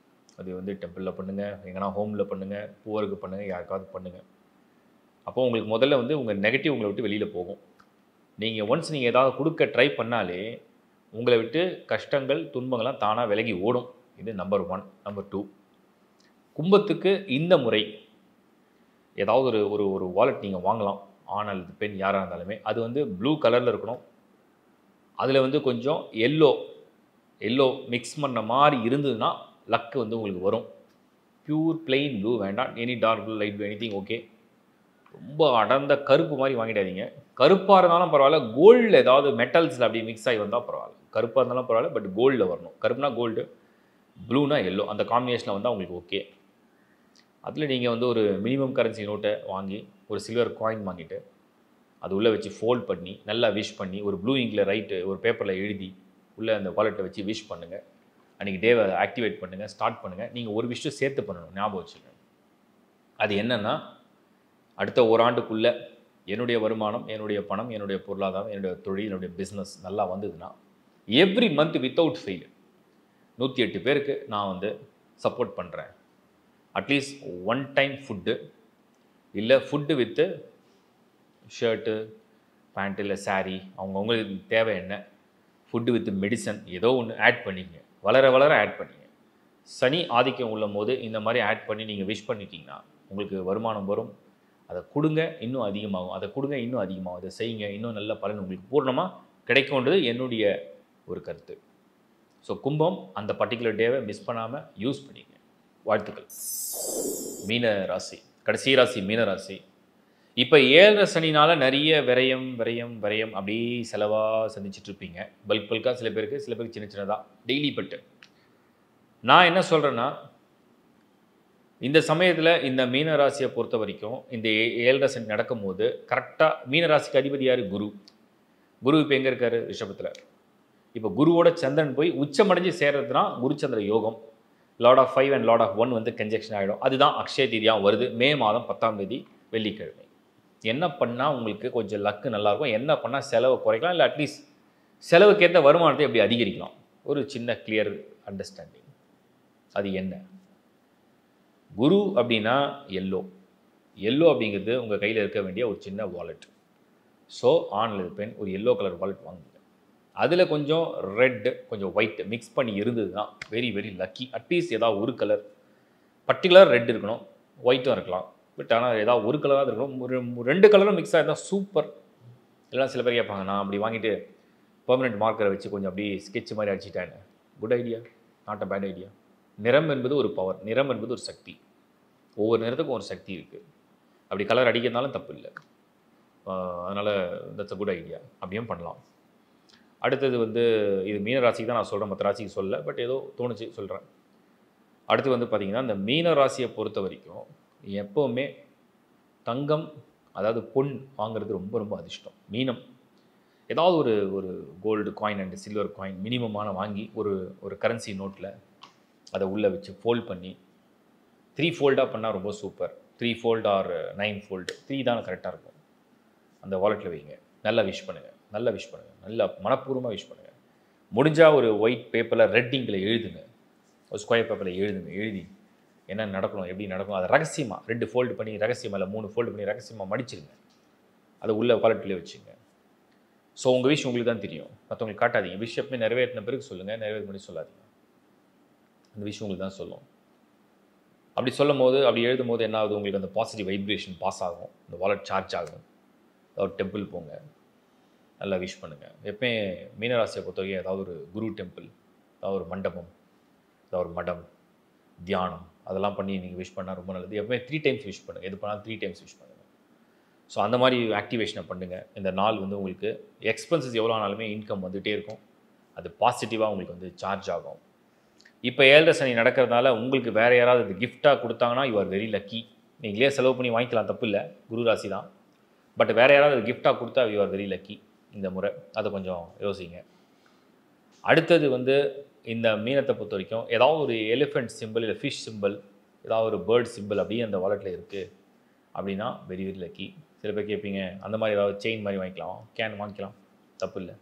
அது வந்து டெம்பிளில் பண்ணுங்கள், எங்கன்னா ஹோமில் பண்ணுங்கள், பூவருக்கு பண்ணுங்கள், யாருக்காவது பண்ணுங்கள். அப்போது உங்களுக்கு முதல்ல வந்து உங்கள் நெகட்டிவ் உங்களை விட்டு வெளியில் போகும். நீங்கள் ஒன்ஸ் நீங்கள் ஏதாவது கொடுக்க ட்ரை பண்ணாலே உங்களை விட்டு கஷ்டங்கள், துன்பங்கள்லாம் தானாக விலகி ஓடும். இது நம்பர் 1. நம்பர் 2, கும்பத்துக்கு இந்த முறை ஏதாவது ஒரு வாலெட் நீங்கள் வாங்கலாம். ஆண் அல்லது பெண் யாராக இருந்தாலுமே அது வந்து ப்ளூ கலரில் இருக்கணும். அதில் வந்து கொஞ்சம் எல்லோ மிக்ஸ் பண்ண மாதிரி இருந்ததுன்னா லக்கு வந்து உங்களுக்கு வரும். பியூர் பிளெயின் ப்ளூ வேண்டாம், any dark blue, light blue, anything okay. ரொம்ப அடர்ந்த கருப்பு மாதிரி வாங்கிடாதீங்க. கருப்பாக இருந்தாலும் பரவாயில்ல, கோல்டில் ஏதாவது மெட்டல்ஸில் அப்படி மிக்ஸ் ஆகி வந்தால் பரவாயில்ல. கருப்பாக இருந்தாலும் பரவாயில்ல, பட் கோல்டில் வரணும். கருப்புனா கோல்டு, ப்ளூனா எல்லோ, அந்த காம்பினேஷனில் வந்தால் உங்களுக்கு ஓகே. அதில் நீங்கள் வந்து ஒரு மினிமம் கரன்சி நோட்டை வாங்கி ஒரு சில்வர் காயின் வாங்கிட்டு அது உள்ளே வச்சு ஃபோல்ட் பண்ணி நல்லா விஷ் பண்ணி ஒரு ப்ளூ இங்கில் ஒரு பேப்பரில் எழுதி உள்ளே அந்த வாலெட்டை வச்சு விஷ் பண்ணுங்கள். அன்றைக்கி டேவை ஆக்டிவேட் பண்ணுங்கள், ஸ்டார்ட் பண்ணுங்கள். நீங்கள் ஒரு விஷயம் சேர்த்து பண்ணணும், ஞாபகம் வச்சுக்கோங்க. அது என்னென்னா, அடுத்த ஓராண்டுக்குள்ளே என்னுடைய வருமானம், என்னுடைய பணம், என்னுடைய பொருளாதாரம், என்னுடைய தொழில், என்னுடைய பிஸ்னஸ் நல்லா வந்ததுன்னா எவ்ரி மந்த் வித்தவுட் ஃபெயில் 108 பேருக்கு நான் வந்து சப்போர்ட் பண்ணுறேன். அட்லீஸ்ட் ஒன் டைம் ஃபுட்டு, இல்லை ஃபுட்டு வித்து ஷர்ட்டு, பேண்ட், இல்லை சாரீ, அவங்கவுங்களுக்கு தேவை என்ன, ஃபுட்டு வித் மெடிசன் ஏதோ ஒன்று ஆட் பண்ணிங்க. வளர வளர ஆட் பண்ணிங்க. சனி ஆதிக்கம் உள்ள போது இந்த மாதிரி ஆட் பண்ணி நீங்கள் விஷ் பண்ணிட்டீங்கன்னா உங்களுக்கு வருமானம் வரும். அதை கொடுங்க, இன்னும் அதிகமாகும். அதை கொடுங்க, இன்னும் அதிகமாகும். அதை செய்யுங்க, இன்னும் நல்ல பலன் உங்களுக்கு பூர்ணமாக கிடைக்கும்ன்றது என்னுடைய ஒரு கருத்து. ஸோ கும்பம் அந்த பர்டிகுலர் டேவை மிஸ் பண்ணாமல் யூஸ் பண்ணிங்க. வாழ்த்துக்கள். மீன ராசி, கடைசி ராசி மீன ராசி. இப்போ 7 சனினால் நிறைய விரயம் விரயம் விரயம் அப்படியே செலவாக சந்திச்சுட்டு இருப்பீங்க. பல்காக சில பேருக்கு, சில பேருக்கு சின்ன சின்னதாக டெய்லி பட்டு. நான் என்ன சொல்கிறேன்னா, இந்த சமயத்தில் இந்த மீன ராசியை பொறுத்த வரைக்கும் இந்த 7 சனி நடக்கும்போது கரெக்டாக மீன ராசிக்கு அதிபதி யார்? குரு. குரு இப்போ எங்கே இருக்கார்? ரிஷபத்தில். இப்போ குருவோட சந்திரன் போய் உச்சமடைஞ்சு சேர்றதுனா குருச்சந்திர யோகம். Lord of 5 and lord of 1 வந்து கன்ஜெக்ஷன் ஆகிடும். அதுதான் அக்ஷய தீதியாக வருது. மே மாதம் 10ஆம் தேதி வெள்ளிக்கிழமை. என்ன பண்ணால் உங்களுக்கு கொஞ்சம் லக்கு நல்லாயிருக்கும், என்ன பண்ணால் செலவை குறைக்கலாம், இல்லை அட்லீஸ்ட் செலவுக்கேற்ற வருமானத்தை எப்படி அதிகரிக்கலாம், ஒரு சின்ன கிளியர் அண்டர்ஸ்டாண்டிங். அது என்ன? குரு அப்படின்னா எல்லோ. எல்லோ அப்படிங்கிறது உங்கள் கையில் இருக்க வேண்டிய ஒரு சின்ன வாலெட். ஸோ ஆண் அல்லது பெண் ஒரு எல்லோ கலர் வாலெட் வாங்குங்க. அதில் கொஞ்சம் ரெட்டு, கொஞ்சம் ஒயிட் மிக்ஸ் பண்ணி இருந்தது தான் வெரி வெரி லக்கி. அட்லீஸ்ட் ஏதாவது ஒரு கலர், பர்டிகுலர் ரெட் இருக்கணும், ஒயிட்டும் இருக்கலாம். பட் ஆனால் ஏதாவது ஒரு கலராக இருக்கணும். ஒரு 2 கலரும் மிக்ஸ் ஆகிருந்தால் சூப்பர். எல்லாம் சில பேர் கேட்பாங்க, நான் அப்படி வாங்கிட்டு பெர்மனெண்ட் மார்க்கரை வச்சு கொஞ்சம் அப்படி ஸ்கெட்ச் மாதிரி அடிச்சிட்டேன். Good idea, not a bad idea. நிறம் என்பது ஒரு பவர், நிறம் என்பது ஒரு சக்தி. ஒவ்வொரு நிறத்துக்கும் ஒரு சக்தி இருக்குது. அப்படி கலர் அடிக்கிறதுனாலும் தப்பு இல்லை. அதனால் தட்ஸ் அ குட் ஐடியா, அப்படியும் பண்ணலாம். அடுத்தது வந்து இது மீன ராசிக்கு தான் நான் சொல்கிறேன், மற்ற ராசிக்கு சொல்லலை, பட் ஏதோ தோணுச்சு சொல்கிறேன். அடுத்து வந்து பார்த்திங்கன்னா, இந்த மீன ராசியை பொறுத்த வரைக்கும் எப்போவுமே தங்கம், அதாவது பொன் வாங்குறது ரொம்ப ரொம்ப அதிர்ஷ்டம். மீனம் ஏதாவது ஒரு gold coin and silver coin மினிமமான வாங்கி ஒரு கரன்சி நோட்டில் அதை உள்ளே வச்சு ஃபோல்ட் பண்ணி 3 ஃபோல்டாக பண்ணால் ரொம்ப சூப்பர். 3 ஃபோல்டு ஆர் 9 ஃபோல்டு, 3 தான் கரெக்டாக இருக்கும். அந்த வாலெட்டில் வைங்க. நல்லா விஷ் பண்ணுங்கள், நல்லா விஷ் பண்ணுங்கள், நல்லா மனப்பூர்வமாக விஷ் பண்ணுங்கள். முடிஞ்சால் ஒரு ஒயிட் பேப்பரில் ரெட் இங்கில் எழுதுங்க, ஒரு ஸ்கொயர் பேப்பரில் எழுதி என்ன நடக்கணும், எப்படி நடக்கணும், அதை ரகசியமாக 2 ஃபோல்டு பண்ணி ரகசியமாக, இல்லை 3 ஃபோல்டு பண்ணி ரகசியமாக மடிச்சிருங்க. அதை உள்ள வாலெட்டில் வச்சுங்க. ஸோ உங்கள் விஷயம் உங்களுக்கு தான் தெரியும், மற்றவங்களுக்கு காட்டாதீங்க. விஷயம் எப்பவுமே நிறைவேற்றின பிறகு சொல்லுங்கள், நிறைவேற்ற பண்ணி சொல்லாதீங்க. அந்த விஷயம் உங்களுக்கு தான் சொல்லும். அப்படி சொல்லும் போது, அப்படி எழுதும் போது என்ன ஆகுது, உங்களுக்கு அந்த பாசிட்டிவ் வைப்ரேஷன் பாஸ் ஆகும், இந்த வாலெட் சார்ஜ் ஆகும். ஒரு டெம்பிள் போங்க, நல்லா விஷ் பண்ணுங்கள். எப்பவுமே மீனராசியை பொறுத்தவரைக்கும் ஏதாவது ஒரு குரு டெம்பிள், ஏதாவது ஒரு மண்டபம், ஏதாவது ஒரு மடம், தியானம், அதெல்லாம் பண்ணி நீங்கள் விஷ் பண்ணால் ரொம்ப நல்லது. எப்பவுமே 3 டைம்ஸ் விஷ் பண்ணுங்கள். எது பண்ணாலும் 3 டைம்ஸ் விஷ் பண்ணுங்கள். ஸோ அந்த மாதிரி ஆக்டிவேஷனை பண்ணுங்கள். இந்த நாள் வந்து உங்களுக்கு எக்ஸ்பென்சஸ் எவ்வளோ ஆனாலுமே இன்கம் வந்துகிட்டே இருக்கும். அது பாசிட்டிவாக உங்களுக்கு வந்து சார்ஜ் ஆகும். இப்போ 7 சனி நடக்கிறதுனால உங்களுக்கு வேறு யாராவது இது கிஃப்டாக கொடுத்தாங்கன்னா யூ ஆர் வெரி லக்கி. நீங்களே செலவு பண்ணி வாங்கிக்கலாம், தப்பு இல்லை, குரு ராசி தான். பட் வேறு யாராவது கிஃப்டாக கொடுத்தா யூ ஆர் வெரி லக்கி இந்த முறை. அதை கொஞ்சம் யோசிங்க. அடுத்தது வந்து இந்த மீனத்தை பொறுத்த வரைக்கும் ஏதாவது ஒரு எலிஃபெண்ட் சிம்பிள், இல்லை ஃபிஷ் சிம்பிள், ஏதாவது ஒரு பேர்ட் சிம்பிள் அப்படியே அந்த வாலெட்டில் இருக்குது அப்படின்னா வெரி வெரி லக்கி. சில பேர் கேட்பீங்க, அந்த மாதிரி ஏதாவது செயின் மாதிரி வாங்கிக்கலாம், கேன் வாங்கிக்கலாம், தப்பு இல்லை.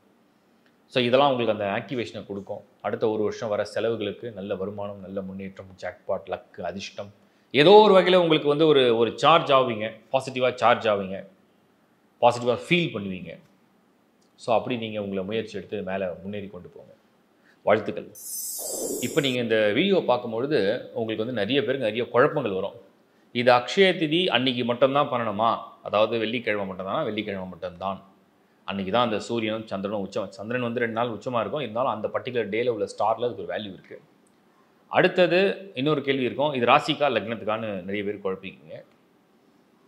ஸோ இதெல்லாம் உங்களுக்கு அந்த ஆக்டிவேஷனை கொடுக்கும். அடுத்த ஒரு வருஷம் வர செலவுகளுக்கு நல்ல வருமானம், நல்ல முன்னேற்றம், ஜாக்பாட், லக்கு, அதிர்ஷ்டம், ஏதோ ஒரு வகையில் உங்களுக்கு வந்து ஒரு சார்ஜ் ஆவீங்க, பாசிட்டிவாக சார்ஜ் ஆவீங்க, பாசிட்டிவாக ஃபீல் பண்ணுவீங்க. ஸோ அப்படி நீங்கள் உங்களை முயற்சி எடுத்து மேலே முன்னேறி கொண்டு போங்க. வாழ்த்துக்கள். இப்போ நீங்கள் இந்த வீடியோ பார்க்கும்பொழுது உங்களுக்கு வந்து நிறைய பேருக்கு நிறைய குழப்பங்கள் வரும். இது அக்ஷய திதி அன்னைக்கு மட்டும்தான் பண்ணணுமா? அதாவது வெள்ளிக்கிழமை மட்டும்தானா? வெள்ளிக்கிழமை மட்டும்தான். அன்றைக்கி தான் அந்த சூரியனும் சந்திரனும் உச்சம். சந்திரன் வந்து 2 நாள் உச்சமாக இருக்கும், இருந்தாலும் அந்த பர்டிகுலர் டேயில் உள்ள ஸ்டாரில் அதுக்கு ஒரு வேல்யூ இருக்குது. அடுத்தது இன்னொரு கேள்வி இருக்கும், இது ராசிக்கா லக்னத்துக்கான்னு நிறைய பேர் குழப்பிக்கிங்க.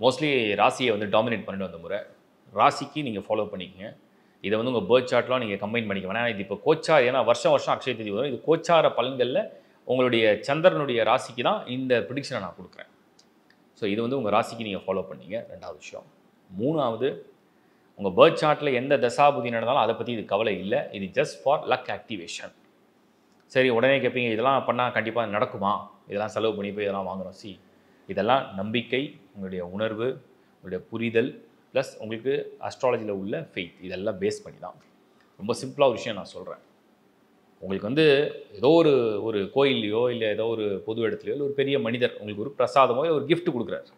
மோஸ்ட்லி ராசியை வந்து டாமினேட் பண்ணிட்டு வந்த முறை ராசிக்கு நீங்கள் ஃபாலோ பண்ணிக்கங்க. இதை வந்து உங்கள் பேர்த் சார்ட்லாம் நீங்கள் கம்பைன் பண்ணிக்க வேணாம். இது இப்போ கோச்சார், ஏன்னா வருஷம் அக்ஷய திதி வரும். இது கோச்சார பலன்களில் உங்களுடைய சந்திரனுடைய ராசிக்கு தான் இந்த ப்ரிடிக்ஷனை நான் கொடுக்குறேன். ஸோ இது வந்து உங்கள் ராசிக்கு நீங்கள் ஃபாலோ பண்ணிங்க. 2வது விஷயம். 3வது, உங்கள் பேர்த் சார்ட்டில் எந்த தசாபுதி நடந்தாலும் அதை பற்றி இது கவலை இல்லை. இது ஜஸ்ட் ஃபார் லக் ஆக்டிவேஷன். சரி, உடனே கேட்பீங்க, இதெல்லாம் பண்ணால் கண்டிப்பாக நடக்குமா, இதெல்லாம் செலவு பண்ணி போய் இதெல்லாம் வாங்குகிறோம். இதெல்லாம் நம்பிக்கை, உங்களுடைய உணர்வு, உங்களுடைய புரிதல், ப்ளஸ் உங்களுக்கு அஸ்ட்ராலஜியில் உள்ள ஃபெய்த், இதெல்லாம் பேஸ் பண்ணி தான். ரொம்ப சிம்பிளாக ஒரு விஷயம் நான் சொல்கிறேன். உங்களுக்கு வந்து ஏதோ ஒரு ஒரு கோயில்லையோ இல்லை ஏதோ ஒரு பொது இடத்துலையோ இல்லை ஒரு பெரிய மனிதர் உங்களுக்கு ஒரு பிரசாதமோ இல்லை ஒரு gift கொடுக்குறாரு.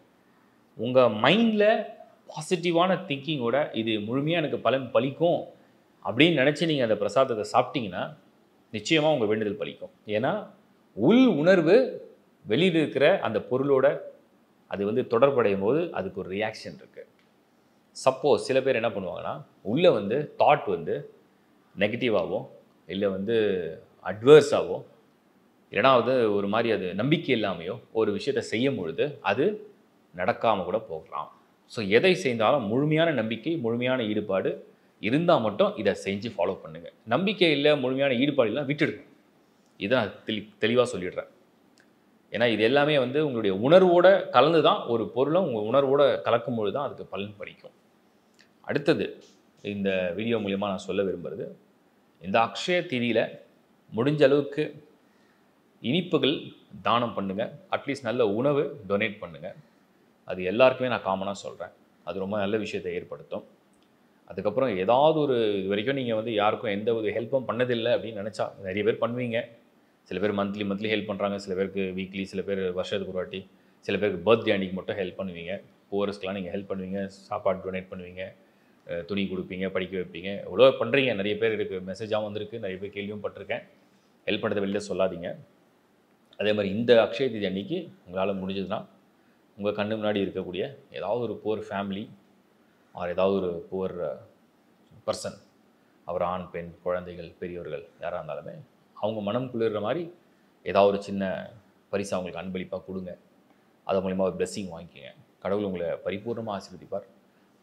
உங்கள் மைண்டில் பாசிட்டிவான திங்கிங்கோட இது முழுமையாக எனக்கு பலன் பலிக்கும் அப்படின்னு நினச்சி நீங்கள் அந்த பிரசாதத்தை சாப்பிட்டீங்கன்னா நிச்சயமாக உங்கள் வேண்டுதல் பலிக்கும். ஏன்னா உள் உணர்வு வெளியில் இருக்கிற அந்த பொருளோட அது வந்து தொடர்படையும் போது அதுக்கு ஒரு ரியாக்ஷன் இருக்குது. சப்போஸ் சில பேர் என்ன பண்ணுவாங்கன்னா உள்ளே வந்து தாட் வந்து நெகட்டிவாகவோ இல்லை வந்து அட்வர்ஸாகவோ இல்லைனா வந்து ஒரு மாதிரி அது நம்பிக்கை இல்லாமையோ ஒரு விஷயத்தை செய்யும் பொழுது அது நடக்காமல் கூட போகலாம். ஸோ எதை செய்தாலும் முழுமையான நம்பிக்கை முழுமையான ஈடுபாடு இருந்தால் மட்டும் இதை செஞ்சு ஃபாலோ பண்ணுங்கள். நம்பிக்கை இல்லை முழுமையான ஈடுபாடு இல்லை விட்டுடுங்க. இதை நான் தெளிவாக சொல்லிடுறேன். ஏன்னா இது எல்லாமே வந்து உங்களுடைய உணர்வோட கலந்து தான் ஒரு பொருளை உங்கள் உணர்வோட கலக்கும் பொழுது தான் அதுக்கு பலன் படிக்கும். அடுத்தது இந்த வீடியோ மூலமா நான் சொல்ல விரும்புகிறது, இந்த அக்ஷய திதியில் முடிஞ்ச அளவுக்கு இனிப்புகள் தானம் பண்ணுங்கள். அட்லீஸ்ட் நல்ல உணவு டொனேட் பண்ணுங்கள். அது எல்லாருக்குமே நான் காமனாக சொல்கிறேன். அது ரொம்ப நல்ல விஷயத்தை ஏற்படுத்தும். அதுக்கப்புறம் ஏதாவது ஒரு இது வரைக்கும் நீங்கள் வந்து யாருக்கும் எந்த ஒரு ஹெல்ப்பும் பண்ணதில்லை அப்படின்னு நினச்சா நிறைய பேர் பண்ணுவீங்க. சில பேர் மந்த்லி ஹெல்ப் பண்ணுறாங்க, சில பேருக்கு வீக்லி, சில பேர் வருஷத்துக்கு ஒரு வாட்டி, சில பேருக்கு பர்த்டே அன்றைக்கி மட்டும் ஹெல்ப் பண்ணுவீங்க. புவர்ஸ்க்கெலாம் நீங்கள் ஹெல்ப் பண்ணுவீங்க, சாப்பாடு டொனேட் பண்ணுவீங்க, துணி கொடுப்பீங்க, படிக்க வைப்பீங்க, எவ்வளோ பண்ணுறீங்க. நிறைய பேர் இருக்குது, மெசேஜாகவும் வந்திருக்கு, நிறைய பேர் கேள்வியும் பட்டிருக்கேன். ஹெல்ப் பண்ணுறதை வெளியில் சொல்லாதீங்க. அதே மாதிரி இந்த அக்ஷய திதி அன்றைக்கி உங்களால் முடிஞ்சதுன்னா உங்கள் கண்ணு முன்னாடி இருக்கக்கூடிய ஏதாவது ஒரு புவர் ஃபேமிலி ஆர் ஏதாவது ஒரு புவர் பர்சன், அவர் ஆண் பெண் குழந்தைகள் பெரியவர்கள் யாராக இருந்தாலுமே அவங்க மனம் குளிர்ற மாதிரி ஏதாவது ஒரு சின்ன பரிசு அவங்களுக்கு அன்பளிப்பாக கொடுங்க. அது மூலிமா ஒரு பிளெஸ்ஸிங் வாங்கிக்கோங்க. கடவுள் உங்களை பரிபூர்ணமாக ஆசீர்வதிப்பார்.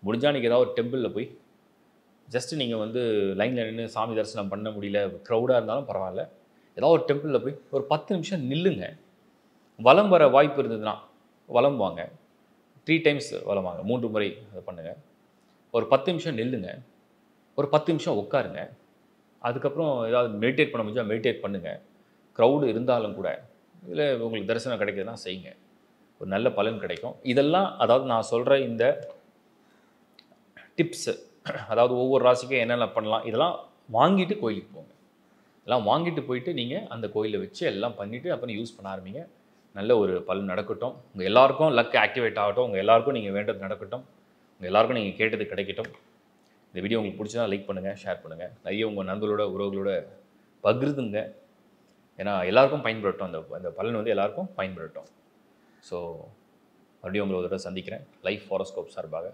முடிஞ்சால் நீங்கள் ஏதாவது ஒரு டெம்பிளில் போய் ஜஸ்ட்டு நீங்கள் வந்து லைனில் நின்று சாமி தரிசனம் பண்ண முடியல, க்ரௌடாக இருந்தாலும் பரவாயில்ல, ஏதாவது ஒரு டெம்பிளில் போய் ஒரு 10 நிமிஷம் நில்லுங்க. வலம் வர வாய்ப்பு இருந்ததுன்னா வலம் வாங்க. 3 டைம்ஸ் வலம் வாங்க, 3 முறை அதை பண்ணுங்கள். ஒரு 10 நிமிஷம் நில்லுங்க, ஒரு 10 நிமிஷம் உட்காருங்க. அதுக்கப்புறம் ஏதாவது மெடிடேட் பண்ண முடிஞ்சால் மெடிடேட் பண்ணுங்கள். க்ரௌடு இருந்தாலும் கூட இல்லை உங்களுக்கு தரிசனம் கிடைக்குதுன்னா செய்யுங்க, ஒரு நல்ல பலன் கிடைக்கும். இதெல்லாம் அதாவது நான் சொல்கிற இந்த டிப்ஸு, அதாவது ஒவ்வொரு ராசிக்கும் என்னென்ன பண்ணலாம், இதெல்லாம் வாங்கிட்டு கோயிலுக்கு போங்க. எல்லாம் வாங்கிட்டு போயிட்டு நீங்கள் அந்த கோயிலை வச்சு எல்லாம் பண்ணிவிட்டு அப்புறம் யூஸ் பண்ண ஆரம்பிங்க. நல்ல ஒரு பலன் நடக்கட்டும். உங்கள் எல்லாருக்கும் லக் ஆக்டிவேட் ஆகட்டும். உங்கள் எல்லாருக்கும் நீங்கள் வேண்டது நடக்கட்டும். உங்கள் எல்லாருக்கும் நீங்கள் கேட்டது கிடைக்கட்டும். இந்த வீடியோ உங்களுக்கு பிடிச்சதா லைக் பண்ணுங்கள், ஷேர் பண்ணுங்கள். நிறைய உங்கள் நண்பர்களோட உறவுகளோட பகிர்ந்துங்க. ஏன்னா எல்லாருக்கும் பயன்படட்டும், அந்த பலன் வந்து எல்லாருக்கும் பயன்படட்டும். ஸோ மறுபடியும் உங்களை ஒரு தடவை சந்திக்கிறேன் லைஃப் ஹாரோஸ்கோப் சார்பாக.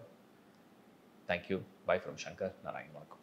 Thank you. By from Shankar Narayan. வணக்கம்.